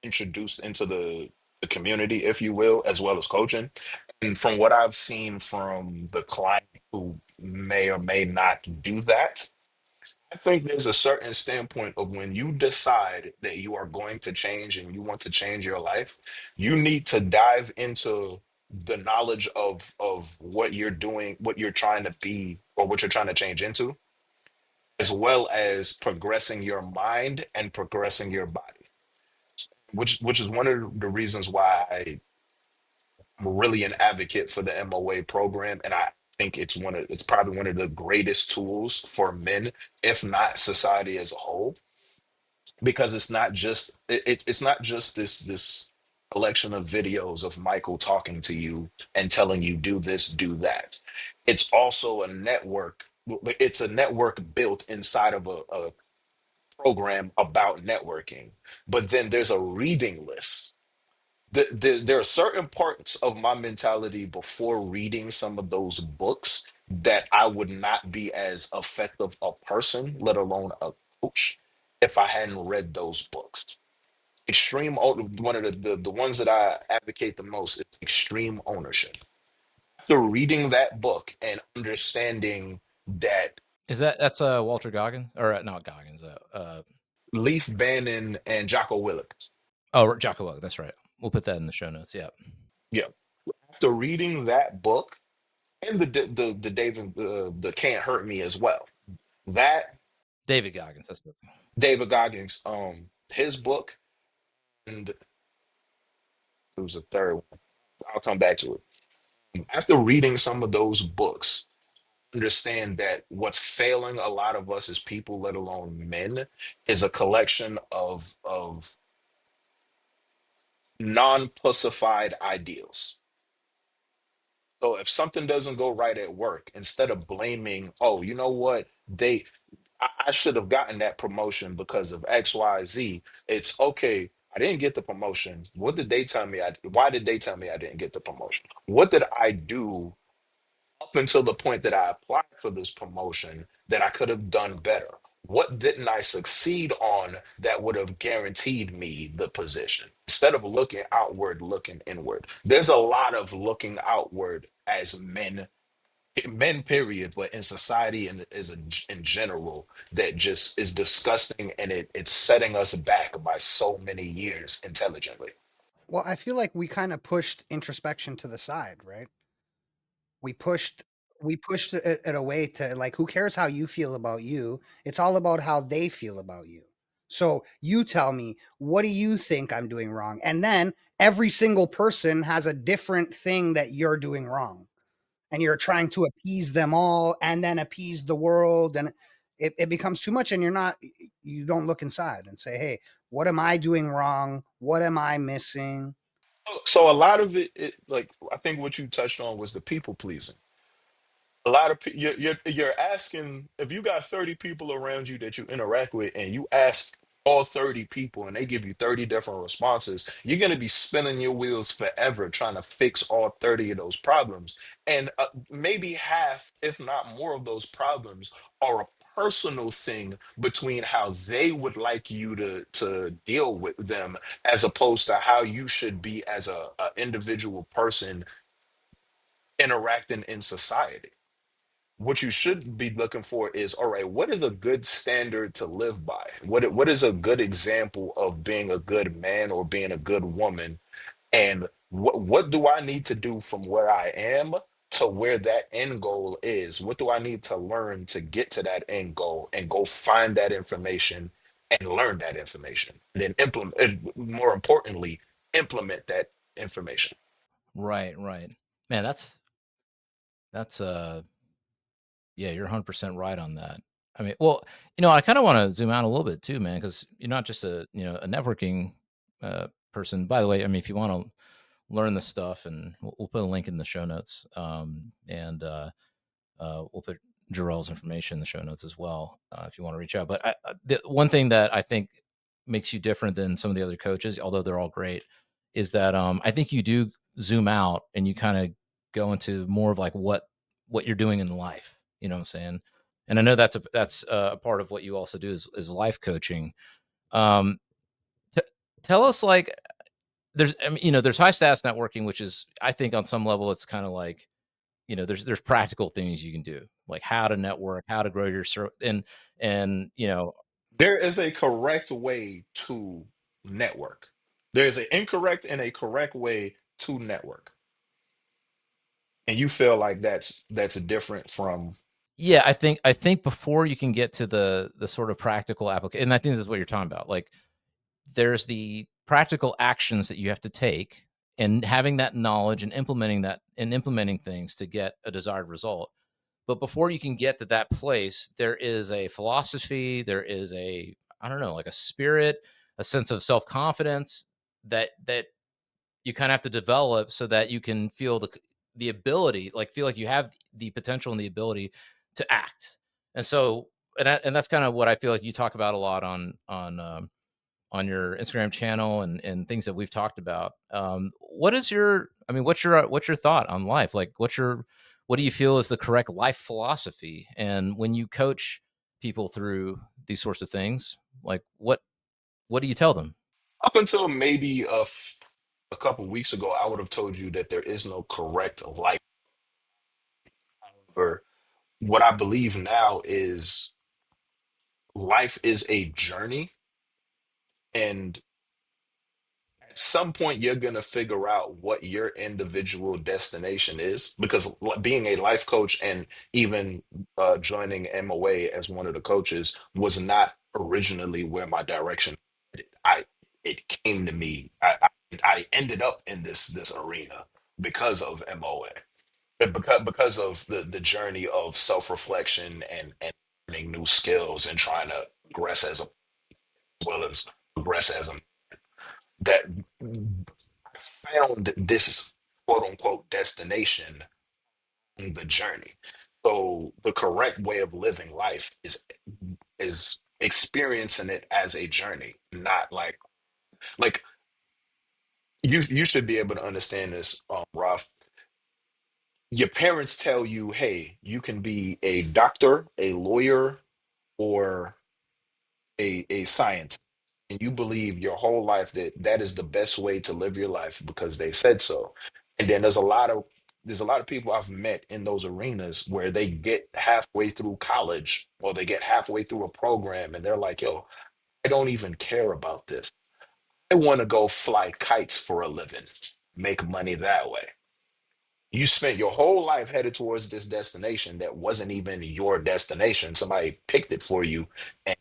introduced into the community, if you will, as well as coaching, and from what I've seen from the client who may or may not do that, I think there's a certain standpoint of when you decide that you are going to change and you want to change your life, you need to dive into the knowledge of what you're doing, what you're trying to be, or what you're trying to change into, as well as progressing your mind and progressing your body. Which is one of the reasons why I'm really an advocate for the MOA program, and I think it's probably one of the greatest tools for men, if not society as a whole, because it's not just this collection of videos of Michael talking to you and telling you do this, do that. It's also a network. It's a network built inside of a program about networking. But then there's a reading list. There are certain parts of my mentality before reading some of those books that I would not be as effective a person, let alone a coach, if I hadn't read those books. One of the ones that I advocate the most is extreme ownership. After reading that book and understanding that That's Walter Goggins, or not Goggins? Leaf Bannon and Jocko Willink, Oh, Jocko. That's right. We'll put that in the show notes. Yeah, yeah, after reading that book and the David the Can't Hurt Me as well, that David Goggins. That's what. David Goggins, his book, and there was a third one. I'll come back to it. After reading some of those books, understand that what's failing a lot of us as people, let alone men, is a collection of non-pussified ideals. So if something doesn't go right at work, instead of blaming, oh, you know what, I should have gotten that promotion because of X, Y, Z. It's okay. I didn't get the promotion. What did they tell me? Why did they tell me I didn't get the promotion? What did I do up until the point that I applied for this promotion that I could have done better? What didn't I succeed on that would have guaranteed me the position? Instead of looking outward, looking inward. There's a lot of looking outward as men period, but in society and in general, that just is disgusting, and it's setting us back by so many years intelligently. Well, I feel like we kind of pushed introspection to the side, right? We pushed we pushed it away to like who cares how you feel about you? It's all about how they feel about you. So you tell me, what do you think I'm doing wrong? And then every single person has a different thing that you're doing wrong. And you're trying to appease them all and then appease the world. And it becomes too much. And you don't look inside and say, hey, what am I doing wrong? What am I missing? So a lot of it, like I think what you touched on was the people pleasing. A lot of you're asking, if you got 30 people around you that you interact with and you ask all 30 people and they give you 30 different responses, you're going to be spinning your wheels forever trying to fix all 30 of those problems. And maybe half, if not more, of those problems are a personal thing between how they would like you to deal with them, as opposed to how you should be as a individual person interacting in society. what you should be looking for is, all right, what is a good standard to live by? What is a good example of being a good man or being a good woman? And what do I need to do from where I am to where that end goal is? What do I need to learn to get to that end goal, and go find that information and learn that information and then implement, and more importantly, implement that information. Right, right. Man, that's yeah, you're 100% right on that. I mean, well, I kind of want to zoom out a little bit too, man, because you're not just a networking person. By the way, I mean, if you want to learn this stuff, and we'll put a link in the show notes, and we'll put Jurrel's information in the show notes as well, if you want to reach out. But the one thing that I think makes you different than some of the other coaches, although they're all great, is that I think you do zoom out and you kind of go into more of like what you're doing in life. You know what I'm saying? And I know that's a part of what you also do is life coaching. Um, t- Tell us, like, there's I mean, there's high status networking, which is, I think, on some level it's kind of like, there's practical things you can do, like how to network, how to grow your and There is a correct way to network. There is an incorrect and a correct way to network. And you feel like that's different from. yeah, I think before you can get to the sort of practical application, and I think that's what you're talking about. Like, there's the practical actions that you have to take, and having that knowledge and implementing things to get a desired result. But before you can get to that place, there is a philosophy, there is a, I don't know, like a spirit, a sense of self-confidence that you kind of have to develop so that you can feel the ability, like feel like you have the potential and the ability to act. And so, and that's kind of what I feel like you talk about a lot on your Instagram channel, and things that we've talked about. What is your, I mean, what's your thought on life? Like, what do you feel is the correct life philosophy? And when you coach people through these sorts of things, like what do you tell them? Up until maybe a couple weeks ago, I would have told you that there is no correct life. Or what I believe now is life is a journey, and at some point you're going to figure out what your individual destination is, because being a life coach and even joining MOA as one of the coaches was not originally where my direction. I It came to me. I ended up in this arena because of MOA, and because of the journey of self-reflection and learning new skills and trying to progress as well as progress as a, that I found this quote unquote destination in the journey. So the correct way of living life is experiencing it as a journey, not like you should be able to understand this, Ralph. Your parents tell you, hey, you can be a doctor, a lawyer, or a scientist, and you believe your whole life that that is the best way to live your life because they said so. And then there's a lot of people I've met in those arenas where they get halfway through college or they get halfway through a program and they're like, yo, I don't even care about this. I want to go fly kites for a living, make money that way. You spent your whole life headed towards this destination that wasn't even your destination. Somebody picked it for you, and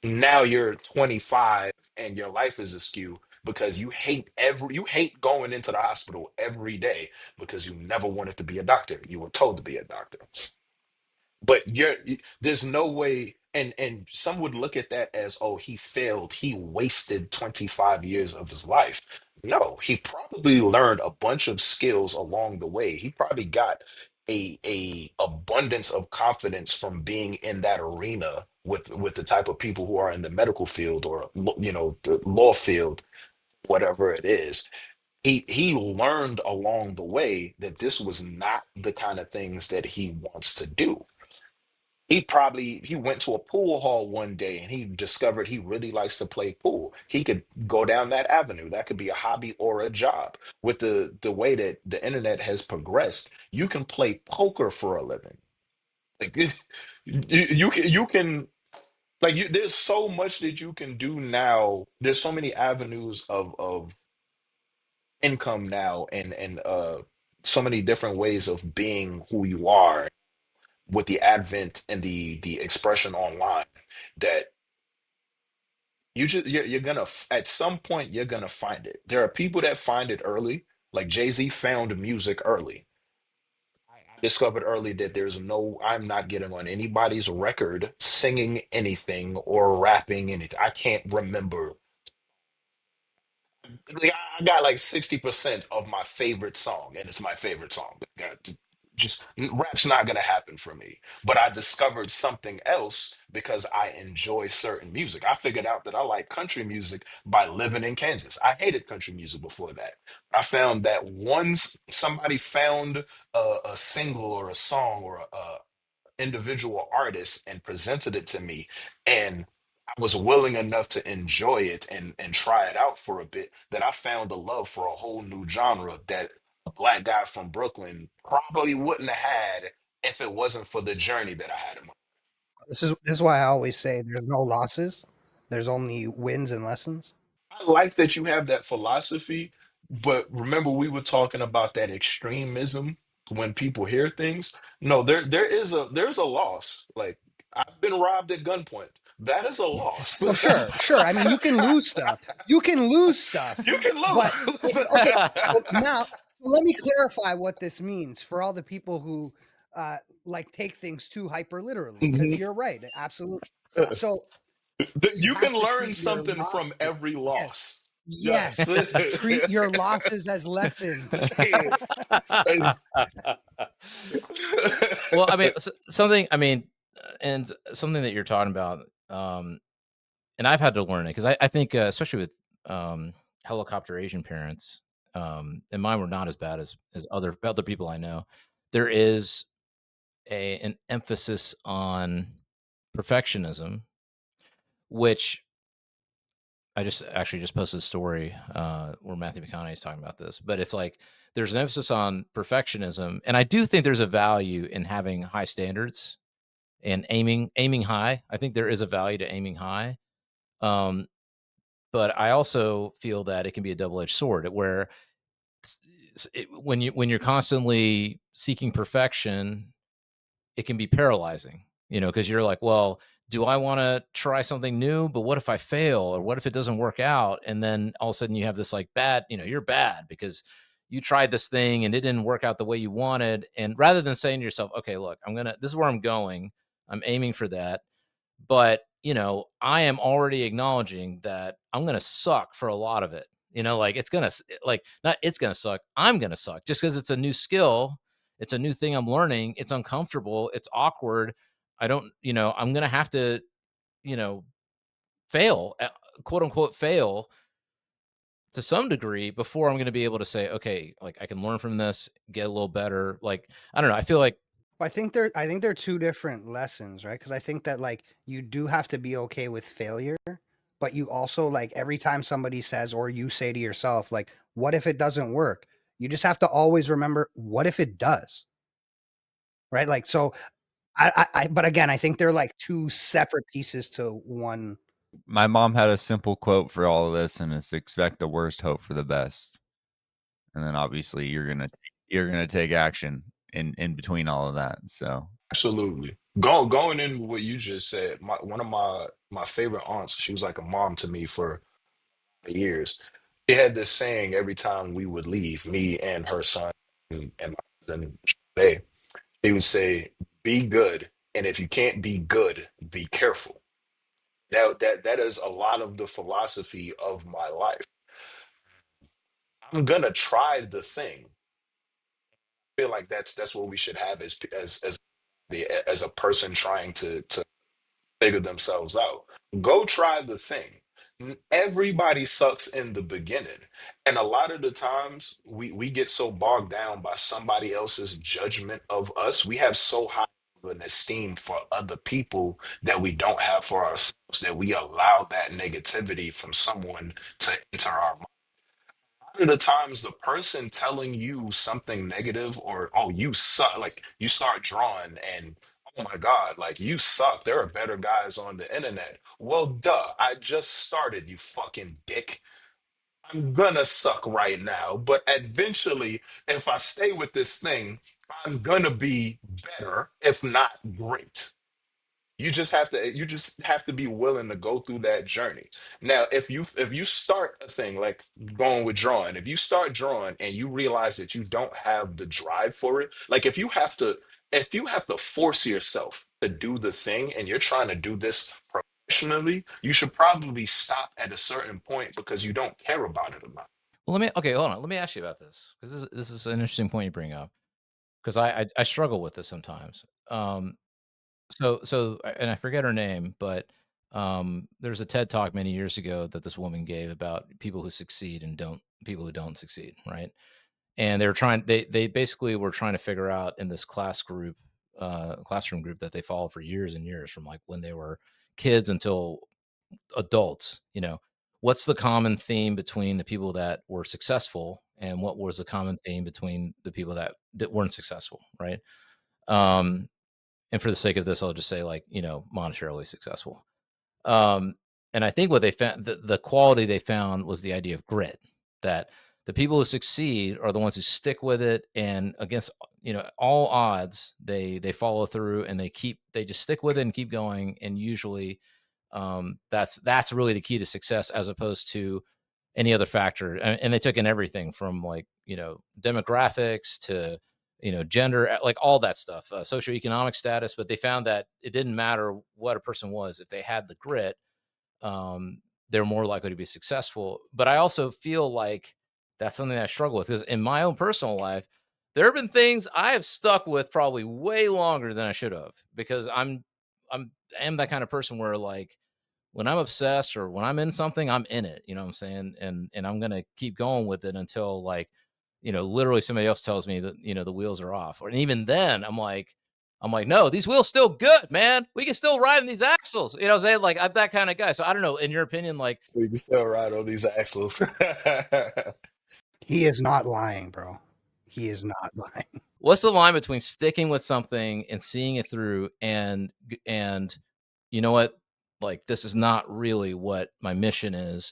now you're 25 and your life is askew because you hate going into the hospital every day because you never wanted to be a doctor. You were told to be a doctor, but there's no way. And some would look at that as, oh, he failed, he wasted 25 years of his life. No, he probably learned a bunch of skills along the way. He probably got a abundance of confidence from being in that arena with the type of people who are in the medical field or the law field, whatever it is. He learned along the way that this was not the kind of things that he wants to do. He went to a pool hall one day and he discovered he really likes to play pool. He could go down that avenue. That could be a hobby or a job. With the way that the internet has progressed, you can play poker for a living. Like you can like you there's so much that you can do now. There's so many avenues of income now, and so many different ways of being who you are with the advent and the expression online, that you're gonna at some point you're gonna find it. There are people that find it early, like Jay-Z found music early. I discovered early that I'm not getting on anybody's record singing anything or rapping anything. I can't remember. Like, I got like 60% of my favorite song, and it's my favorite song. Just rap's not gonna happen for me. But I discovered something else because I enjoy certain music. I figured out that I like country music by living in Kansas. I hated country music before that. I found that once somebody found a single or a song or a individual artist and presented it to me, and I was willing enough to enjoy it and try it out for a bit, that I found a love for a whole new genre that a black guy from Brooklyn probably wouldn't have had if it wasn't for the journey that I had in my. This is why I always say there's no losses. There's only wins and lessons. I like that you have that philosophy, but remember we were talking about that extremism when people hear things. No, there's a loss. Like, I've been robbed at gunpoint. That is a loss. Oh, sure, sure. I mean, you can lose stuff. You can lose stuff, You can but lose. okay. So now, let me clarify what this means for all the people who like take things too hyper literally. Because Mhm. you're right, absolutely. So you You can have to learn treat your something from losses. every Yes, loss. Yes. yes. Treat your losses as lessons. Well, I mean, something. I mean, and something that you're talking about. And I've had to learn it because I think, especially with helicopter Asian parents, and mine were not as bad as other people I know. There is an emphasis on perfectionism, which I just actually just posted a story where Matthew McConaughey is talking about this, but it's like there's an emphasis on perfectionism, and I do think there's a value in having high standards and aiming high. I think there is a value to aiming high, um, but I also feel that it can be a double edged sword, where when you're constantly seeking perfection, it can be paralyzing, because you're like, well, do I want to try something new? But what if I fail? Or what if it doesn't work out? And then all of a sudden you have this like bad, you're bad because you tried this thing and it didn't work out the way you wanted. And rather than saying to yourself, okay, look, this is where I'm going, I'm aiming for that. But, I am already acknowledging that I'm going to suck for a lot of it. Like it's going to, like, not it's going to suck. I'm going to suck just because it's a new skill. It's a new thing I'm learning. It's uncomfortable. It's awkward. I don't, I'm going to have to, you know, fail, quote unquote, fail to some degree before I'm going to be able to say, okay, like I can learn from this, get a little better. Like, I don't know. I feel like, I think they're two different lessons, right? Because I think that like you do have to be okay with failure, but you also like every time somebody says or you say to yourself, like, what if it doesn't work? You just have to always remember, what if it does? Right. Like so but again, I think they're like two separate pieces to one. My mom had a simple quote for all of this, and it's expect the worst, hope for the best. And then obviously you're gonna take action in between all of that. So Absolutely. Going in what you just said, one of my favorite aunts, she was like a mom to me for years. She had this saying every time we would leave, me and her son and my cousin, they he would say, "Be good, and if you can't be good, be careful." Now that is a lot of the philosophy of my life. I'm gonna try the thing. I feel like that's what we should have as a person trying to figure themselves out. Go try the thing. Everybody sucks in the beginning. And a lot of the times we get so bogged down by somebody else's judgment of us. We have so high of an esteem for other people that we don't have for ourselves, that we allow that negativity from someone to enter our mind. A lot of the times the person telling you something negative, or oh, you suck, like you start drawing and oh my God, like you suck. There are better guys on the internet. Well, duh, I just started, you fucking dick. I'm gonna suck right now, but eventually, if I stay with this thing, I'm gonna be better, if not great. You just have to be willing to go through that journey. Now, if you start a thing like going with drawing, if you start drawing and you realize that you don't have the drive for it, like if you have to force yourself to do the thing and you're trying to do this professionally, you should probably stop at a certain point because you don't care about it enough. Well, okay, hold on. Let me ask you about this because this is an interesting point you bring up because I struggle with this sometimes. And I forget her name, but there was a TED talk many years ago that this woman gave about people who succeed and don't people who don't succeed, right? And they basically were trying to figure out in this classroom group that they followed for years and years from like when they were kids until adults, what's the common theme between the people that were successful and what was the common theme between the people that weren't successful, right? Um, and for the sake of this, I'll just say like, monetarily successful. Um, and I think what they found, the quality they found was the idea of grit, that the people who succeed are the ones who stick with it and against, all odds, they follow through and they just stick with it and keep going. And usually that's really the key to success as opposed to any other factor. And they took in everything from like, demographics to, gender, like all that stuff, socioeconomic status. But they found that it didn't matter what a person was. If they had the grit, they're more likely to be successful. But I also feel like that's something that I struggle with because in my own personal life, there have been things I have stuck with probably way longer than I should have because I am that kind of person where like when I'm obsessed or when I'm in something, I'm in it. You know what I'm saying? And I'm gonna keep going with it until like, literally somebody else tells me that, the wheels are off. Or and even then I'm like, no, these wheels still good, man. We can still ride in these axles. You know what I'm saying? Like I'm that kind of guy. So I don't know, in your opinion, like We can still ride on these axles. He is not lying, bro. He is not lying. what's the line between sticking with something and seeing it through and you know what? Like this is not really what my mission is.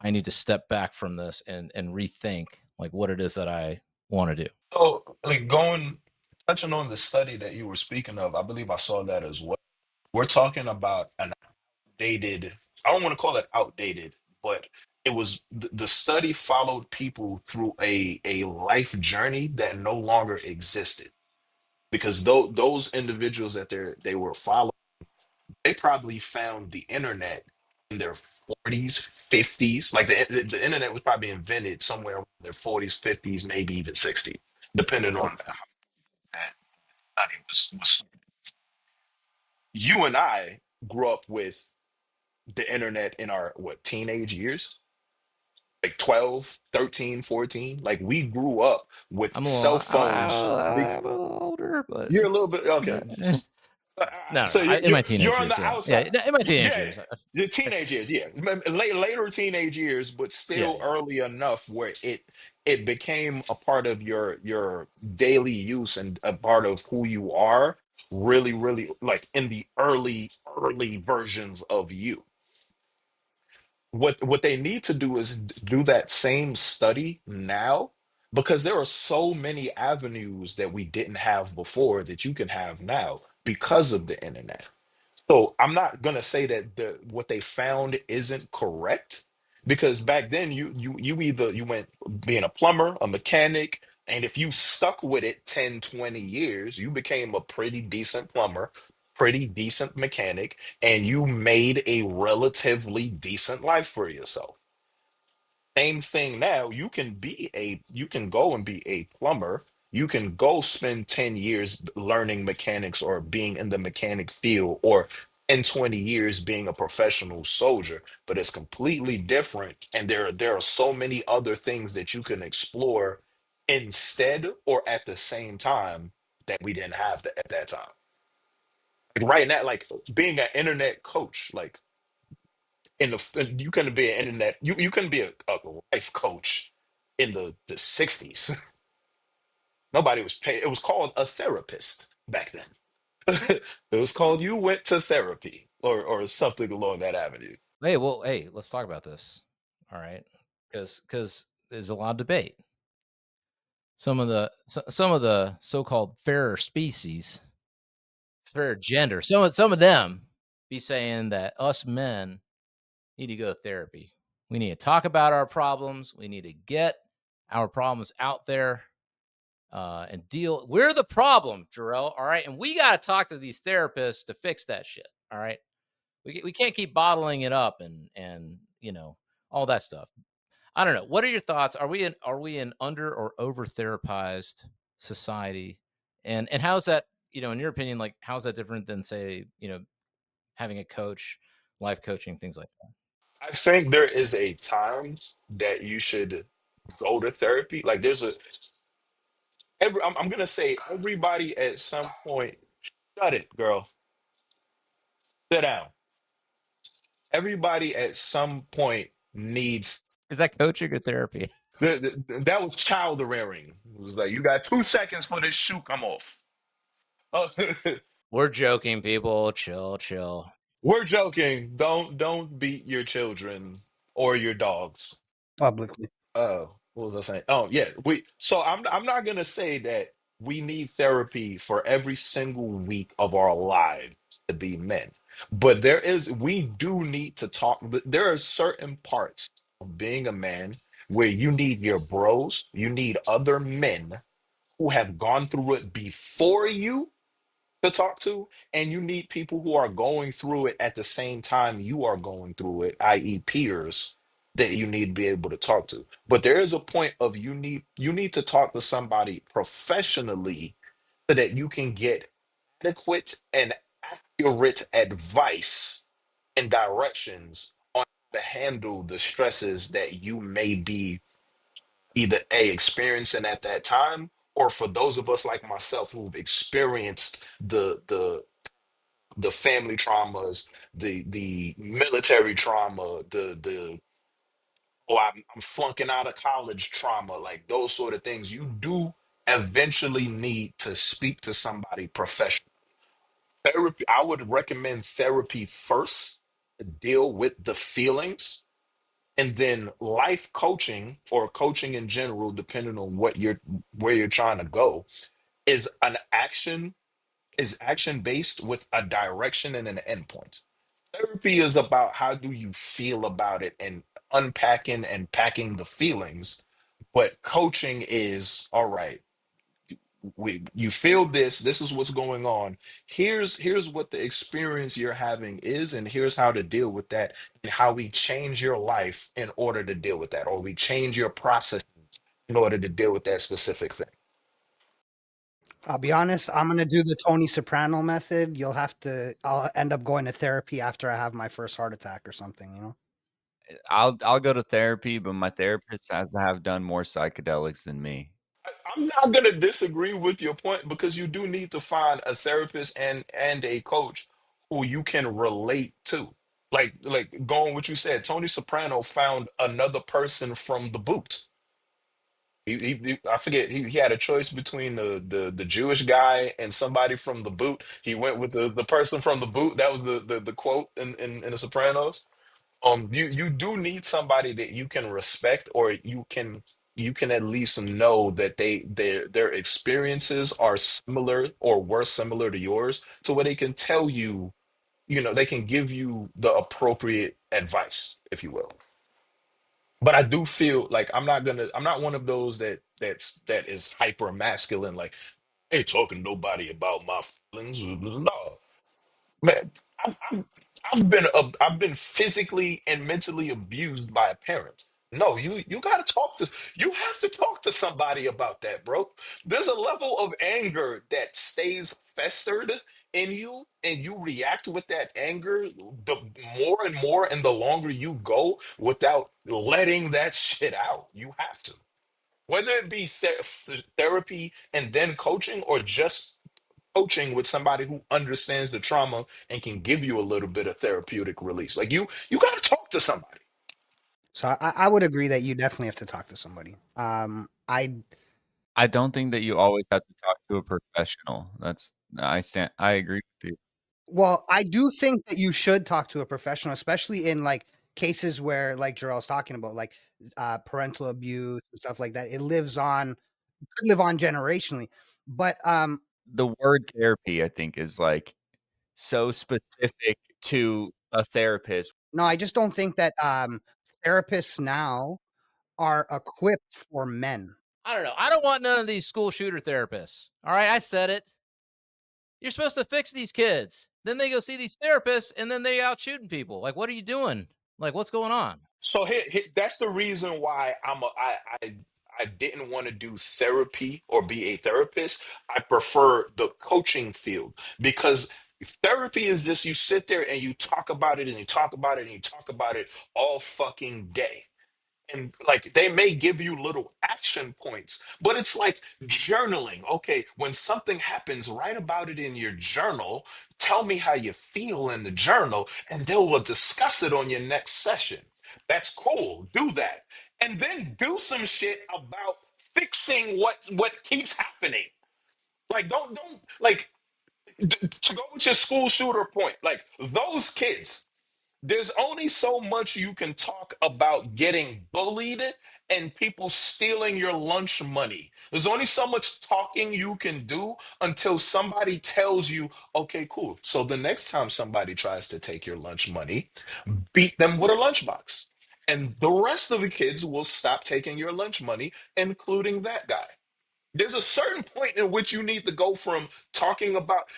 I need to step back from this and rethink like what it is that I want to do. So, like touching on the study that you were speaking of, I believe I saw that as well. We're talking about an outdated, I don't want to call it outdated, but the study followed people through a life journey that no longer existed because those individuals that they were following, they probably found the internet in their 40s, 50s. Like the internet was probably invented somewhere around their 40s, 50s, maybe even 60s, depending on how that study was. You and I grew up with the internet in our what teenage years, like 12, 13, 14. Like we grew up with I'm a cell little, phones. I'm a little older, but You're a little bit okay. no, no, So no. In you're my teenage you're on years, the yeah, yeah, outside. in my teenage Yeah, years, your teenage years, yeah. Later teenage years, but yeah, still yeah. early enough where it became a part of your daily use and a part of who you are. Really, really like in the early versions of you. What they need to do is do that same study now because there are so many avenues that we didn't have before that you can have now because of the internet. So I'm not gonna say that what they found isn't correct because back then you went being a plumber, a mechanic, and if you stuck with it 10, 20 years, you became a pretty decent plumber, pretty decent mechanic, and you made a relatively decent life for yourself. Same thing now. You can go and be a plumber. You can go spend 10 years learning mechanics or being in the mechanic field or in 20 years being a professional soldier, but it's completely different. And there are so many other things that you can explore instead or at the same time that we didn't have at that time. Like right now, like being an internet coach, like you couldn't be an internet you couldn't be a life coach in the 60s. Nobody was paid. It was called a therapist back then. It was called "You Went to Therapy" or something along that avenue. Hey, well, hey, let's talk about this. All right, because there's a lot of debate. Some of the so-called fairer species, fairer gender, some of them be saying that us men need to go to therapy. We need to talk about our problems. We need to get our problems out there and deal. We're the problem, Jurrel. All right, and we got to talk to these therapists to fix that shit. All right, we can't keep bottling it up and all that stuff. I don't know. What are your thoughts? Are we in under or over therapized society? And how's that, in your opinion, like how's that different than say, having a coach, life coaching, things like that? I think there is a time that you should go to therapy. Like there's a I'm gonna say everybody at some point. Shut it, girl. Sit down. Everybody at some point needs. Is that coaching or therapy? That was child rearing. It was like you got 2 seconds for this shoe come off. Oh, We're joking, people. Chill, chill. we're joking. Don't beat your children or your dogs. publicly. What was I saying? Oh yeah, we. So I'm not gonna say that we need therapy for every single week of our lives to be men, but we do need to talk. There are certain parts of being a man where you need your bros, you need other men who have gone through it before you to talk to, and you need people who are going through it at the same time you are going through it, i.e., peers that you need to be able to talk to. But there is a point of you need to talk to somebody professionally so that you can get adequate and accurate advice and directions on how to handle the stresses that you may be either experiencing at that time, or for those of us like myself who've experienced the family traumas, the military trauma, the oh I'm flunking out of college trauma, like those sort of things. You do eventually need to speak to somebody professional. Therapy, I would recommend therapy first to deal with the feelings, and then life coaching or coaching in general, depending on where you're trying to go, is an action is action based with a direction and an endpoint. Therapy is about how do you feel about it and unpacking and packing the feelings. But coaching is all right. You feel this is what's going on. Here's what the experience you're having is, and here's how to deal with that, and how we change your life in order to deal with that, or we change your process in order to deal with that specific thing. I'll be honest, I'm gonna do the Tony Soprano method. I'll end up going to therapy after I have my first heart attack or something, you know? I'll go to therapy, but my therapist has to have done more psychedelics than me. I'm not gonna disagree with your point because you do need to find a therapist and a coach who you can relate to. Like going what you said, Tony Soprano found another person from the boot. I forget he had a choice between the Jewish guy and somebody from the boot. He went with the person from the boot. That was the quote in the Sopranos. You do need somebody that you can respect, or you can at least know that their experiences are similar or were similar to yours, to where they can tell you, they can give you the appropriate advice, if you will. But I do feel like I'm not one of those that is hyper masculine, like, ain't talking to nobody about my feelings. No, man, I've been physically and mentally abused by a parent. No, you gotta talk to you have to talk to somebody about that, bro. There's a level of anger that stays festered in you, and you react with that anger the more and more, and the longer you go without letting that shit out. You have to. Whether it be therapy and then coaching, or just coaching with somebody who understands the trauma and can give you a little bit of therapeutic release. Like you got to talk to somebody. So I would agree that you definitely have to talk to somebody. I I don't think that you always have to talk to a professional. I agree with you. Well, I do think that you should talk to a professional, especially in, like, cases where, like Jurrel's talking about, like, parental abuse and stuff like that. It lives on could live on generationally. But, The word therapy, I think, is, like, so specific to a therapist. no, I just don't think that, therapists now are equipped for men. I don't know. I don't want none of these school shooter therapists. All right, I said it. You're supposed to fix these kids. Then they go see these therapists, and then they out shooting people. Like, what are you doing? Like, what's going on? So that's the reason why I didn't want to do therapy or be a therapist. I prefer the coaching field because therapy is just you sit there and you talk about it and you talk about it and you talk about it all fucking day. And like they may give you little action points, but it's like journaling. Okay, when something happens, write about it in your journal. Tell me how you feel in the journal, and they will discuss it on your next session. That's cool. Do that. And then do some shit about fixing what keeps happening. Like don't like to go with your school shooter point, like those kids, there's only so much you can talk about getting bullied and people stealing your lunch money. There's only so much talking you can do until somebody tells you, okay, cool. So the next time somebody tries to take your lunch money, beat them with a lunchbox. And the rest of the kids will stop taking your lunch money, including that guy. There's a certain point in which you need to go from talking about,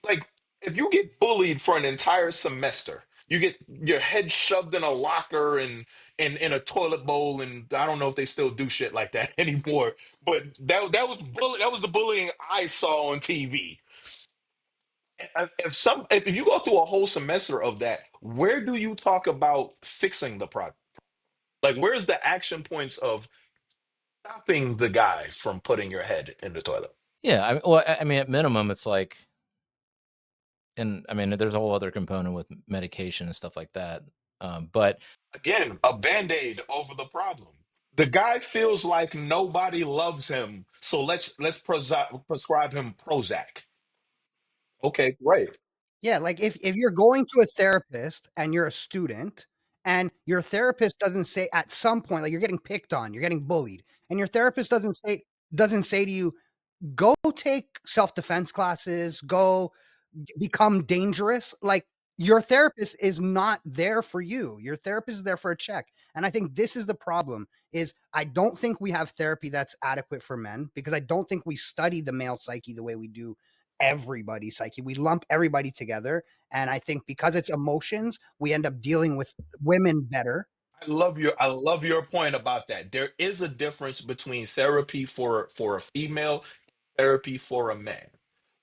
like, if you get bullied for an entire semester, you get your head shoved in a locker and in a toilet bowl, and I don't know if they still do shit like that anymore. But that was the bullying I saw on TV. If you go through a whole semester of that, where do you talk about fixing the problem? Like, where's the action points of stopping the guy from putting your head in the toilet? Yeah, I mean, at minimum, it's like, and I mean, there's a whole other component with medication and stuff like that. But Again, a band-aid over the problem. The guy feels like nobody loves him, so prescribe him Prozac. Okay, great. Yeah, like, if you're going to a therapist and you're a student, and your therapist doesn't say at some point, like, you're getting picked on, you're getting bullied, and your therapist doesn't say to you, "Go take self-defense classes, go become dangerous." Like, your therapist is not there for you. Your therapist is there for a check. And I think this is the problem, is I don't think we have therapy that's adequate for men, because I don't think we study the male psyche the way we do everybody's psyche. We lump everybody together. And I think because it's emotions, we end up dealing with women better. I love your point about that. There is a difference between therapy for a female, therapy for a man.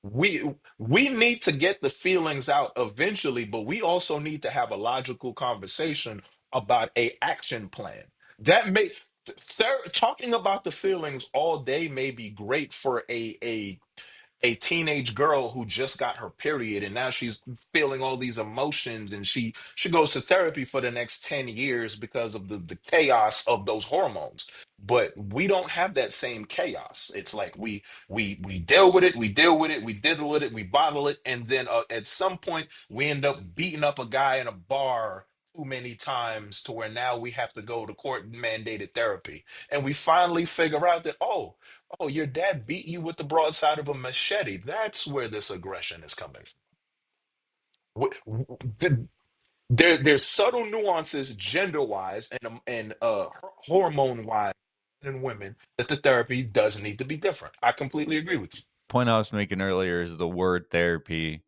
We need to get the feelings out eventually, but we also need to have a logical conversation about a action plan. That may talking about the feelings all day may be great for a teenage girl who just got her period and now she's feeling all these emotions, and she goes to therapy for the next 10 years because of the chaos of those hormones. But we don't have that same chaos. It's like we deal with it, we deal with it, we diddle with it, we bottle it, and then at some point we end up beating up a guy in a bar too many times to where now we have to go to court mandated therapy, and we finally figure out that, oh, your dad beat you with the broadside of a machete. That's where this aggression is coming from. There's subtle nuances gender wise and hormone wise in women that the therapy does need to be different. I completely agree with you. Point I was making earlier is the word therapy,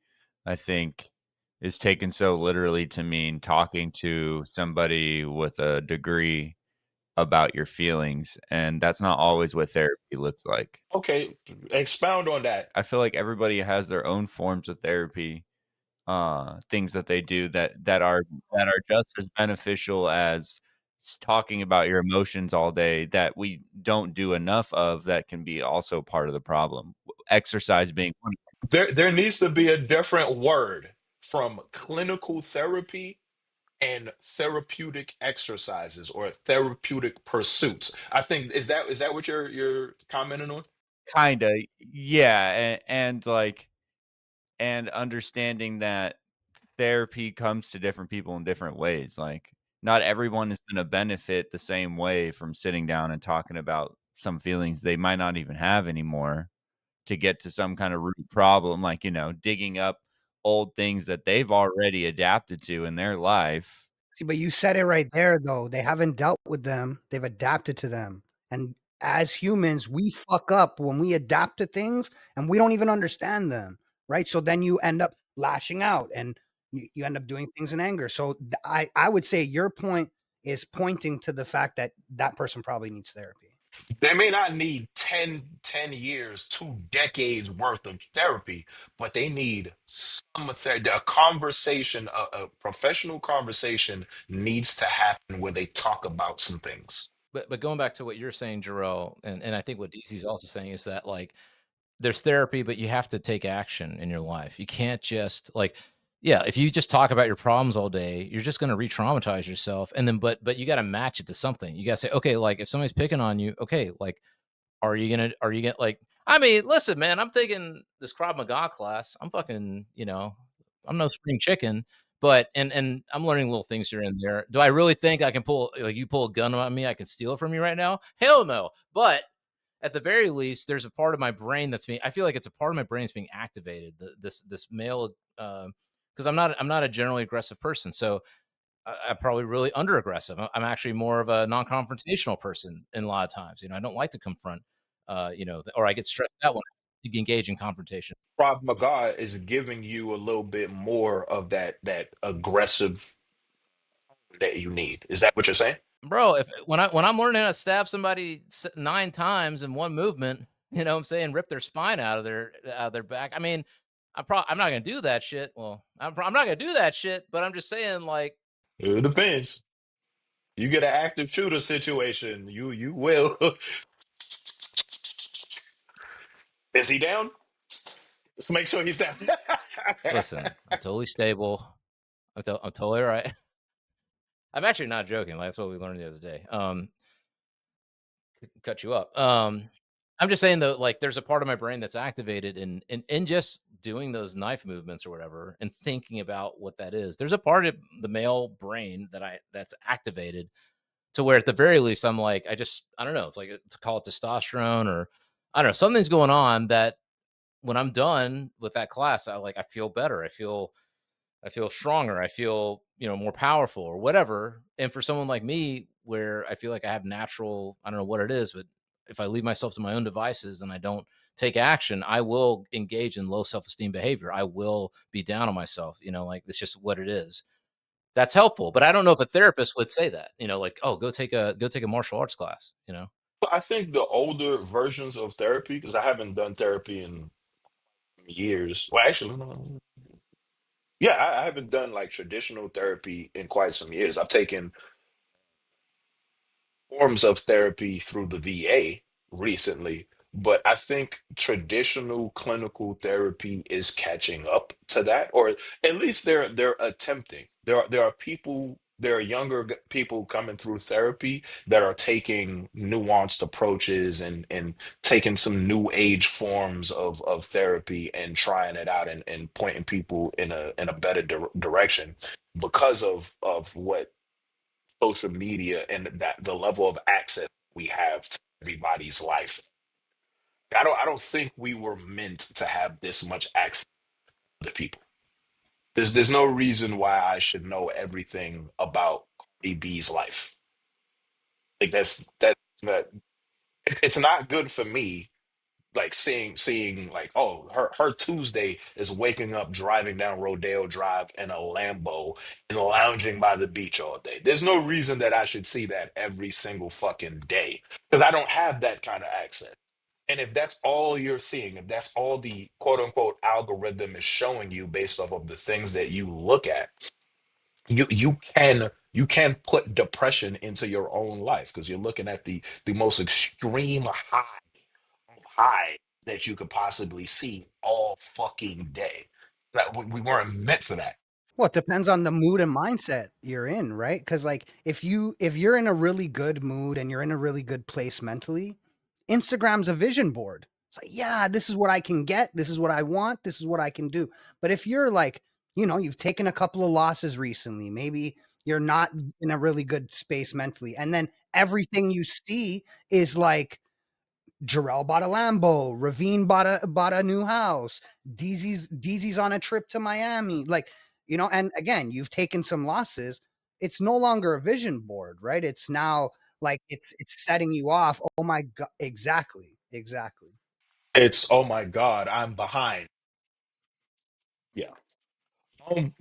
I think, is taken so literally to mean talking to somebody with a degree about your feelings, and that's not always what therapy looks like. Okay, expound on that. I feel like everybody has their own forms of therapy, things that they do that are just as beneficial as talking about your emotions all day, that we don't do enough of, that can be also part of the problem. Exercise being one. There needs to be a different word from clinical therapy and therapeutic exercises or therapeutic pursuits. I think is that what you're commenting on? kinda, yeah, and, like and understanding that therapy comes to different people in different ways, like, not everyone is gonna benefit the same way from sitting down and talking about some feelings they might not even have anymore to get to some kinda root problem, like, digging up old things that they've already adapted to in their life. See, but you said it right there, though. They haven't dealt with them, they've adapted to them, and as humans, we fuck up when we adapt to things and we don't even understand them, right? So then you end up lashing out and you end up doing things in anger. So I would say your point is pointing to the fact that that person probably needs therapy. They may not need 10 years, 2 decades worth of therapy, but they need some therapy. A conversation, a professional conversation needs to happen where they talk about some things. But going back to what you're saying, Jarrell, and I think what DC's also saying is that, like, there's therapy, but you have to take action in your life. You can't just, like, yeah, if you just talk about your problems all day, you're just gonna re-traumatize yourself, and then but you gotta match it to something. You gotta say, "Okay, like, if somebody's picking on you, okay, like, are you gonna like, I mean, listen, man, I'm taking this Krav Maga class. I'm fucking, I'm no spring chicken, but and I'm learning little things here and there. Do I really think I can pull, like, you pull a gun on me, I can steal it from you right now? Hell no. But at the very least, there's a part of my brain that's being, I feel like it's a part of my brain that's being activated. This male, because I'm not a generally aggressive person. So I'm probably really under aggressive. I'm actually more of a non-confrontational person in a lot of times. I don't like to confront, or I get stressed out when I engage in confrontation. Krav Maga is giving you a little bit more of that aggressive that you need. Is that what you're saying? Bro, if when I'm learning how to stab somebody 9 times in one movement, what I'm saying, rip their spine out of their back. I mean, I'm not gonna do that shit. Well, I'm not gonna do that shit, but I'm just saying, like, It depends. You get an active shooter situation, you will. Is he down? Let's make sure he's down. listen, I'm totally stable. I'm totally all right. I'm actually not joking. Like, that's what we learned the other day. Cut you up. I'm just saying though, like, there's a part of my brain that's activated in just doing those knife movements or whatever, and thinking about what that is. There's a part of the male brain that's activated to where at the very least I'm like, I don't know. It's like, to call it testosterone, or I don't know. Something's going on that when I'm done with that class, I feel better. I feel stronger. I feel, more powerful or whatever. And for someone like me, where I feel like I have natural, I don't know what it is, but if I leave myself to my own devices and I don't take action, I will engage in low self esteem behavior. I will be down on myself. Like, it's just what it is. That's helpful, but I don't know if a therapist would say that. Like, oh, go take a martial arts class. I think the older versions of therapy, because I haven't done therapy in years. Well, actually, no. Yeah, I haven't done like traditional therapy in quite some years. I've taken forms of therapy through the VA recently, but I think traditional clinical therapy is catching up to that, or at least they're attempting. There are younger people coming through therapy that are taking nuanced approaches and taking some new age forms of therapy and trying it out and pointing people in a better direction because of what social media and that the level of access we have to everybody's life. I don't think we were meant to have this much access to people. There's no reason why I should know everything about Cardi B's life. Like that's not it's not good for me, like seeing like, oh, her Tuesday is waking up driving down Rodeo Drive in a Lambo and lounging by the beach all day. There's no reason that I should see that every single fucking day because I don't have that kind of access. And if that's all you're seeing, if that's all the quote unquote algorithm is showing you based off of the things that you look at, you can put depression into your own life because you're looking at the most extreme high that you could possibly see all fucking day. That we weren't meant for that. Well, it depends on the mood and mindset you're in, right? Because like if you're in a really good mood and you're in a really good place mentally, Instagram's a vision board. It's like, yeah, this is what I can get. This is what I want. This is what I can do. But if you're like, you've taken a couple of losses recently, maybe you're not in a really good space mentally. And then everything you see is like, Jurrel bought a Lambo, Ravine bought a new house, Deezy's on a trip to Miami. Like, and again, you've taken some losses. It's no longer a vision board, right? It's now like it's setting you off. Oh my God. Exactly. Exactly. It's, oh my God, I'm behind. Yeah. Um,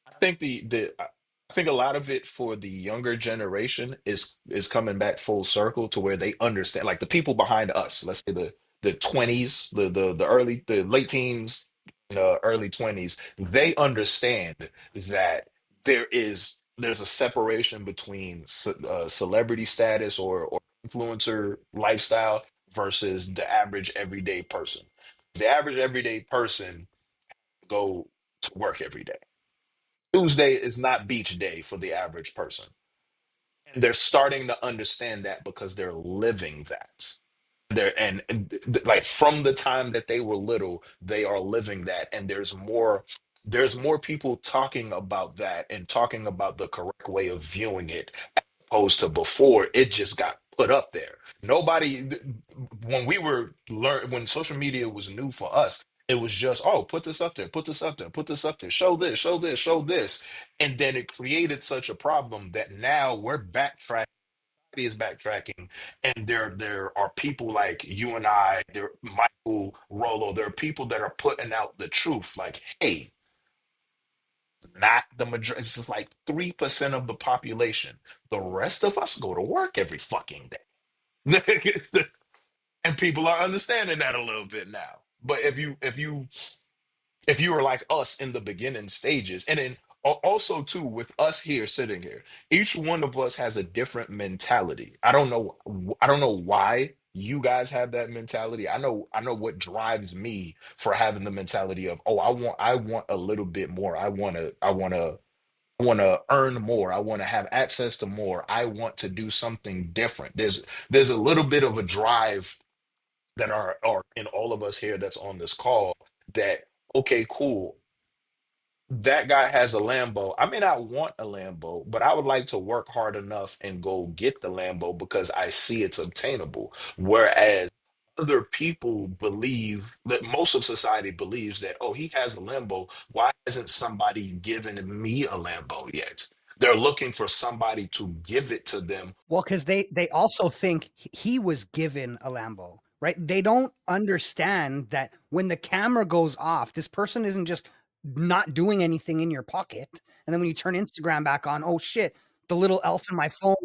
I think I think a lot of it for the younger generation is coming back full circle to where they understand, like the people behind us, let's say the 20s, the late teens, early 20s, they understand that there's a separation between celebrity status or influencer lifestyle versus the average everyday person. The average everyday person go to work every day. Tuesday is not beach day for the average person. And they're starting to understand that because they're living that. Like from the time that they were little, they are living that. And there's more people talking about that and talking about the correct way of viewing it opposed to before it just got put up there. When we were when social media was new for us, it was just, oh, put this up there, put this up there, put this up there, show this, show this, show this. And then it created such a problem that now we're backtracking, is backtracking, and there are people like you and I, there Michael Rolo, there are people that are putting out the truth, like, hey, not the majority. It's just like 3% of the population. The rest of us go to work every fucking day. And people are understanding that a little bit now. But if you were like us in the beginning stages, and then also too with us here sitting here, each one of us has a different mentality. I don't know why you guys have that mentality. I know what drives me for having the mentality of, oh, I want a little bit more. I want to earn more. I want to have access to more. I want to do something different. There's a little bit of a drive that are in all of us here that's on this call, that, okay, cool, that guy has a Lambo. I may not want a Lambo, but I would like to work hard enough and go get the Lambo because I see it's obtainable. Whereas other people believe that, most of society believes that, oh, he has a Lambo. Why hasn't somebody given me a Lambo yet? They're looking for somebody to give it to them. Well, because they also think he was given a Lambo, right? They don't understand that when the camera goes off, this person isn't just not doing anything in your pocket. And then when you turn Instagram back on, oh shit, the little elf in my phone,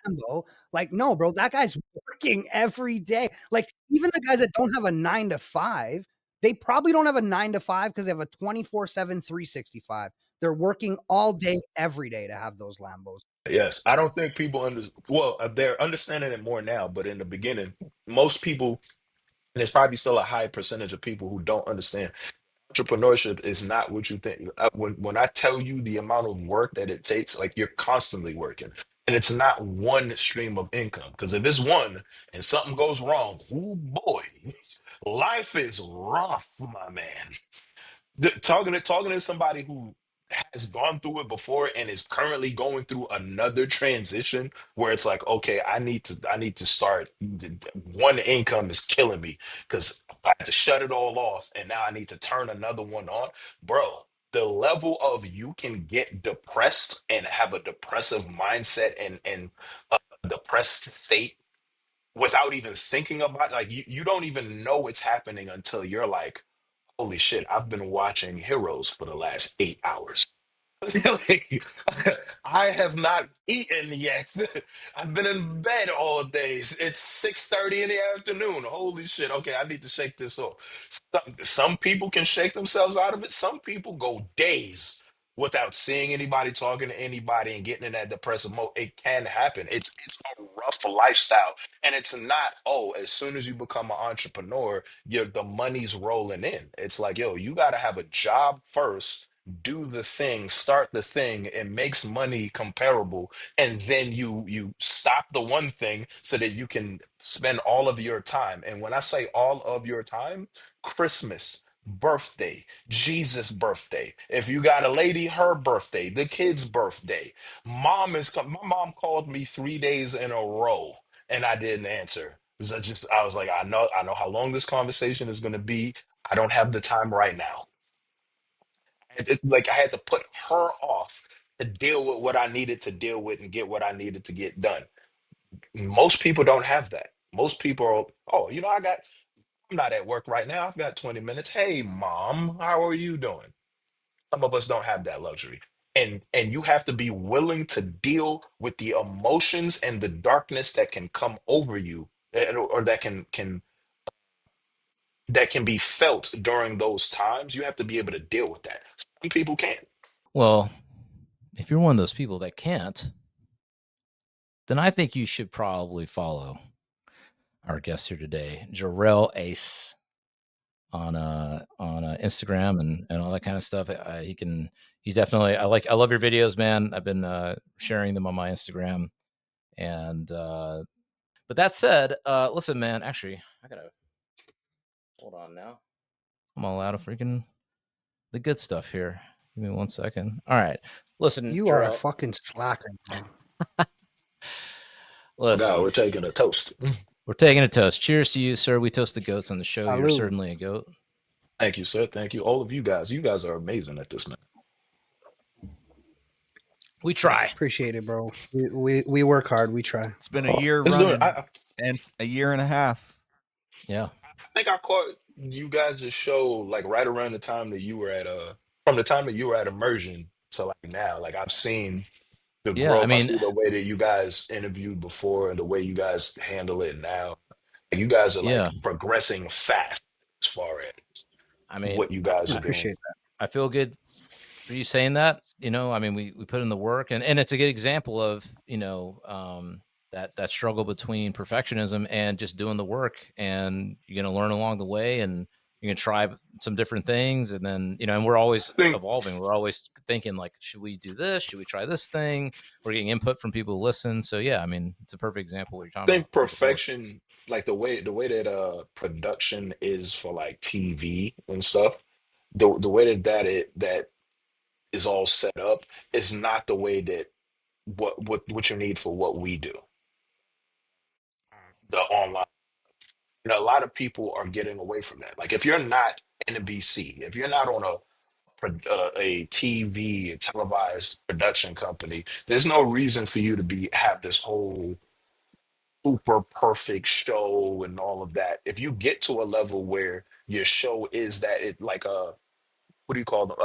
Lambo. Like, no, bro, that guy's working every day. Like, even the guys that don't have a 9 to 5, they probably don't have a 9 to 5 because they have a 24/7 365. They're working all day, every day to have those Lambos. Yes, I don't think people well, they're understanding it more now, but in the beginning, most people, and there's probably still a high percentage of people who don't understand entrepreneurship is not what you think. When I tell you the amount of work that it takes, like, you're constantly working, and it's not one stream of income. Because if it's one and something goes wrong, oh boy, life is rough, my man. Talking to somebody who has gone through it before and is currently going through another transition where it's like, okay, I need to start. One income is killing me because I had to shut it all off, and now I need to turn another one on, bro. The level of you can get depressed and have a depressive mindset and a depressed state without even thinking about it. Like, you don't even know it's happening until you're like, holy shit, I've been watching Heroes for the last 8 hours. Like, I have not eaten yet. I've been in bed all day. It's 6:30 in the afternoon. Holy shit. Okay, I need to shake this off. Some people can shake themselves out of it. Some people go days without seeing anybody, talking to anybody, and getting in that depressive mode. It can happen. It's a rough lifestyle. And it's not, oh, as soon as you become an entrepreneur, the money's rolling in. It's like, yo, you gotta have a job first, do the thing, start the thing, it makes money comparable, and then you stop the one thing so that you can spend all of your time. And when I say all of your time, Christmas, birthday, Jesus' birthday. If you got a lady, her birthday, the kid's birthday. My mom called me 3 days in a row and I didn't answer. 'Cause I was like, I know how long this conversation is gonna be. I don't have the time right now. Like I had to put her off to deal with what I needed to deal with and get what I needed to get done. Most people don't have that. Most people are, oh, I'm not at work right now. I've got 20 minutes. Hey, mom, how are you doing? Some of us don't have that luxury. And you have to be willing to deal with the emotions and the darkness that can come over you, or that can be felt during those times. You have to be able to deal with that. Some people can't. Well, if you're one of those people that can't, then I think you should probably follow our guest here today, Jurrel Aaez, on Instagram and all that kind of stuff. He definitely I love your videos, man. I've been sharing them on my Instagram. And but that said, listen, man, actually I gotta hold on now. I'm all out of freaking the good stuff here. Give me 1 second. All right. Listen, You are a Jurrel, fucking slacker, bro. God, listen. we're taking a toast. We're taking a toast. Cheers to you, sir. We toast the goats on the show. You're Salud. certainly a goat. Thank you, sir. Thank you. All of you guys. You guys are amazing at this, man. We try. Appreciate it, bro. We work hard. We try. It's been a year It's doing. running and a year and a half. Yeah. I think I caught you guys' show like right around the time that you were from the time that you were at immersion to like now. Like I've seen the Yeah. I growth. I mean, see the way that you guys interviewed before and the way you guys handle it now. Like, you guys are like yeah. progressing fast as far as I mean, what you guys I are doing. appreciate that. I feel good for you saying that. I mean, we put in the work, and it's a good example of that struggle between perfectionism and just doing the work, and you're gonna learn along the way, and you're gonna try some different things, and then and we're always I think evolving. We're always thinking like, should we do this? Should we try this thing? We're getting input from people who listen. So yeah, I mean, it's a perfect example of what you're talking about think with the work. perfection, like the way that production is for like TV and stuff, the way that is all set up is not the way that what you need for what we do, the online. A lot of people are getting away from that. Like if you're not NBC, if you're not on a TV, a televised production company, there's no reason for you to be have this whole super perfect show and all of that. If you get to a level where your show is that, it like what do you call them?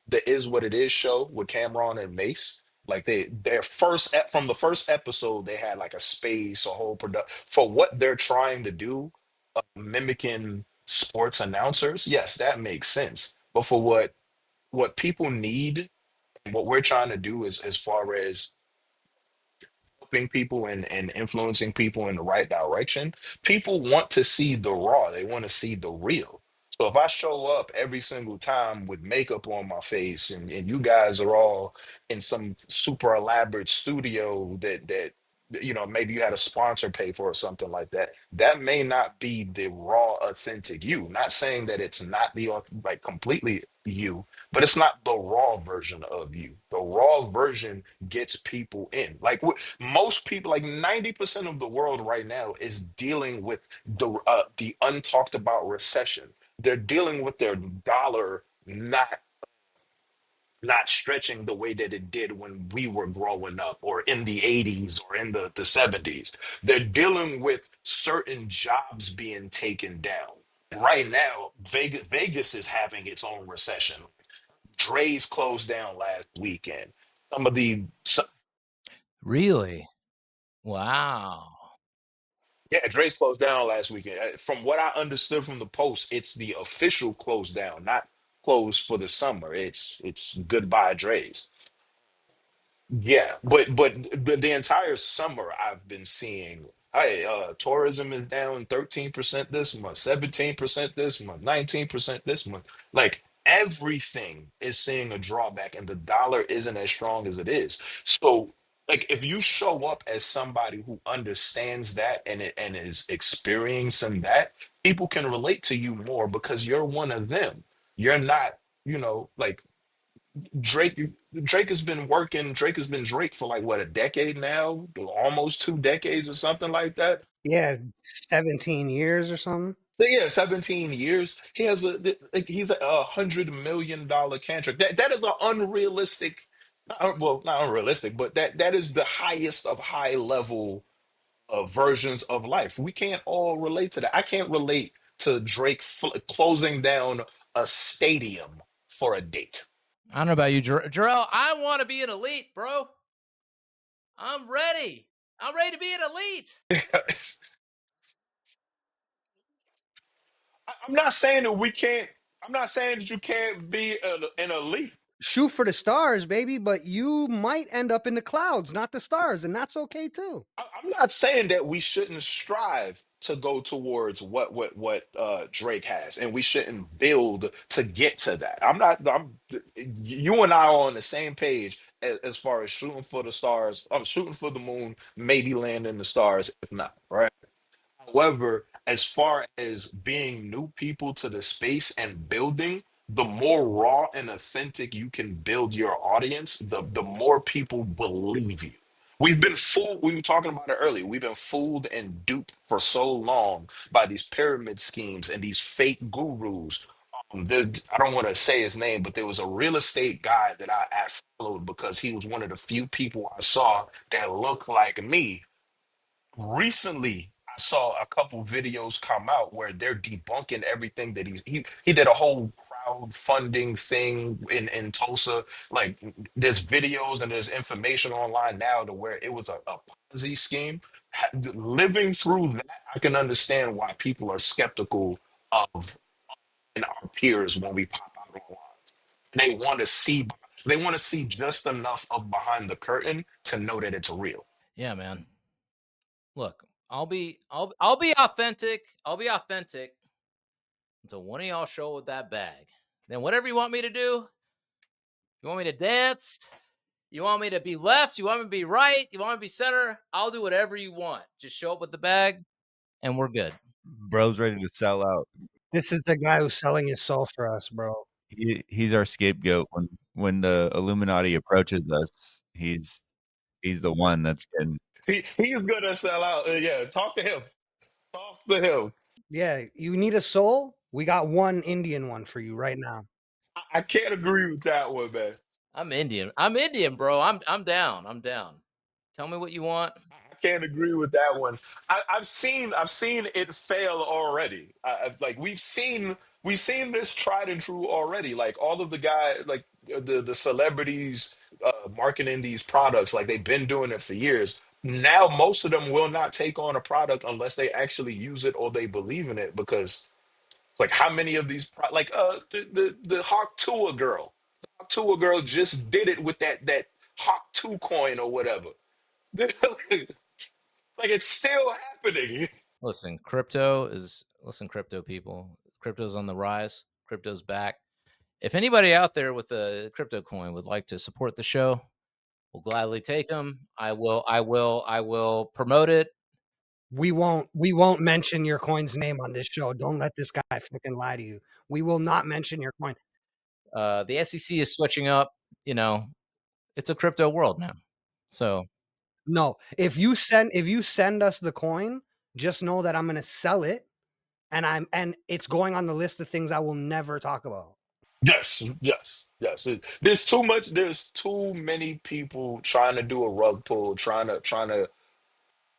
The Is What It Is show with Cameron and Mace. Like their from the first episode, they had like a space, a whole product for what they're trying to do, mimicking sports announcers. Yes, that makes sense. But for what people need, what we're trying to do is as far as helping people and influencing people in the right direction. People want to see the raw, they want to see the real. So if I show up every single time with makeup on my face and you guys are all in some super elaborate studio that maybe you had a sponsor pay for or something like that, that may not be the raw authentic you. Not saying that it's not like completely you, but it's not the raw version of you. The raw version gets people in. Like most people, like 90% of the world right now is dealing with the untalked about recession. They're dealing with their dollar not stretching the way that it did when we were growing up or in the 80s or in the 70s. They're dealing with certain jobs being taken down. Right now, Vegas is having its own recession. Dre's closed down last weekend. Some of the Really? Wow. Yeah, Dre's closed down last weekend. From what I understood from the post, it's the official close down, not closed for the summer. It's goodbye Dre's. Yeah, but the entire summer I've been seeing, hey, tourism is down 13% this month, 17% this month, 19% this month. Like everything is seeing a drawback, and the dollar isn't as strong as it is. So, like, if you show up as somebody who understands that and is experiencing that, people can relate to you more because you're one of them. You're not, like Drake. Drake has been working. Drake has been Drake for like what, a decade now, almost 2 decades or something like that. Yeah, 17 years or something. So yeah, 17 years. He has he's $100 million contract. That is an unrealistic, well, not unrealistic, but that is the highest of high level versions of life. We can't all relate to that. I can't relate to Drake closing down a stadium for a date. I don't know about you, Jurrel. I want to be an elite, bro. I'm ready. I'm ready to be an elite. I'm not saying that we can't. I'm not saying that you can't be an elite. Shoot for the stars, baby, but you might end up in the clouds, not the stars, and that's okay too. I'm not saying that we shouldn't strive to go towards what Drake has, and we shouldn't build to get to that. I'm not. You and I are on the same page as far as shooting for the stars. I'm shooting for the moon, maybe land in the stars, if not, right? However, as far as being new people to the space and building, the more raw and authentic you can build your audience, the more people believe you. We've been fooled. We were talking about it earlier. We've been fooled and duped for so long by these pyramid schemes and these fake gurus. I don't want to say his name, but there was a real estate guy that I followed because he was one of the few people I saw that looked like me. Recently I saw a couple videos come out where they're debunking everything that he did a whole crowdfunding thing in Tulsa. Like, there's videos and there's information online now to where it was a Ponzi scheme. Living through that, I can understand why people are skeptical of in our peers when we pop out online. They want to see just enough of behind the curtain to know that it's real. Yeah, man. Look, I'll be authentic. I'll be authentic until one of y'all show with that bag. Then whatever you want me to do, you want me to dance, you want me to be left, you want me to be right, you want me to be center, I'll do whatever you want. Just show up with the bag and we're good. Bro's ready to sell out. This is the guy who's selling his soul for us, bro. He's our scapegoat when the Illuminati approaches us. He's the one that's getting. He's gonna sell out. Yeah, talk to him. Talk to him. Yeah, you need a soul? We got one Indian one for you right now. I can't agree with that one, man. I'm Indian, bro. I'm down. I'm down. Tell me what you want. I can't agree with that one. I've seen it fail already. Like, we've seen this tried and true already. Like, all of the guys, like the celebrities marketing these products, like, they've been doing it for years. Now most of them will not take on a product unless they actually use it or they believe in it, because like, how many of these like the Hawk Tuah girl. Hawk Tuah girl just did it with that Hawk 2 coin or whatever. Like, it's still happening. Listen, crypto people. Crypto's on the rise. Crypto's back. If anybody out there with a crypto coin would like to support the show, we'll gladly take them. I will promote it. We won't mention your coin's name on this show. Don't let this guy fucking lie to you. We will not mention your coin. The SEC is switching up. It's a crypto world now. So No, if you send us the coin, just know that I'm gonna sell it, and it's going on the list of things I will never talk about. Yes, yes, yes. There's too many people trying to do a rug pull, trying to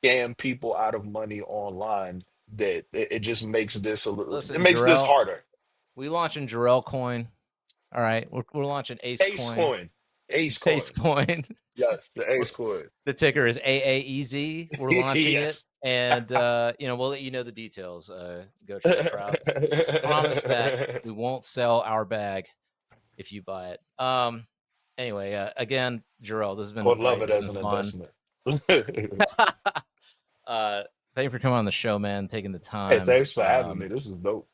scam people out of money online, that it just makes this a little, it listen, makes this Jurrel, harder. we launching Jurrel coin. All right, we're launching Ace AceCoin. coin. Ace coin. AceCoin. Yes, the Ace coin. The ticker is AAEZ. We're launching it, Yes. and we'll let you know the details. Go check her out. Promise that we won't sell our bag if you buy it. Anyway, again, Jurrel, this has been Would love great. it It's as an been fun. investment. Thank you for coming on the show, man. Taking the Hey, time. thanks for having me. This is dope.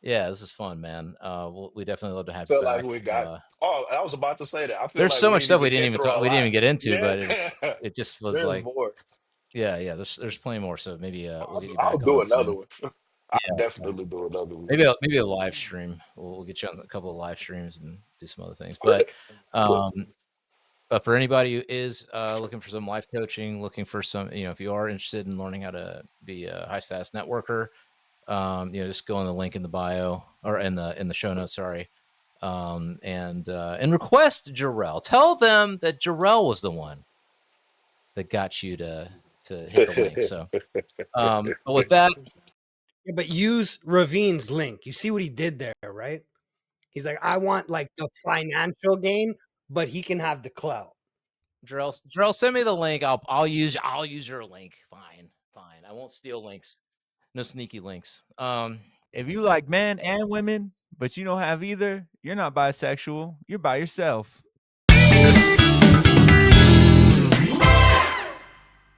Yeah, this is fun, man. We definitely love to have you Feel like back. we got. Oh, I was about to say that. I feel There's like so we much didn't stuff we even didn't get even through talk, a we didn't lot. even get into, Yeah, but it just was there's like, more. yeah. There's plenty more. So maybe we'll get you I'll back do on another soon. one. I'll Yeah, definitely do another one. maybe a live stream. We'll get you on a couple of live streams and do some other things. Um, but for anybody who is looking for some life coaching, looking for some, if you are interested in learning how to be a high status networker, just go on the link in the bio or in the show notes. Sorry. And request Jurrel. Tell them that Jurrel was the one that got you to hit the link. So, but with that, Yeah, but use Ravine's link. You see what he did there, right? He's like, I want like the financial gain, but he can have the clout. Jurrel, send me the link. I'll use your link. Fine. I won't steal links. No sneaky links. If you like men and women, but you don't have either, you're not bisexual. You're by yourself.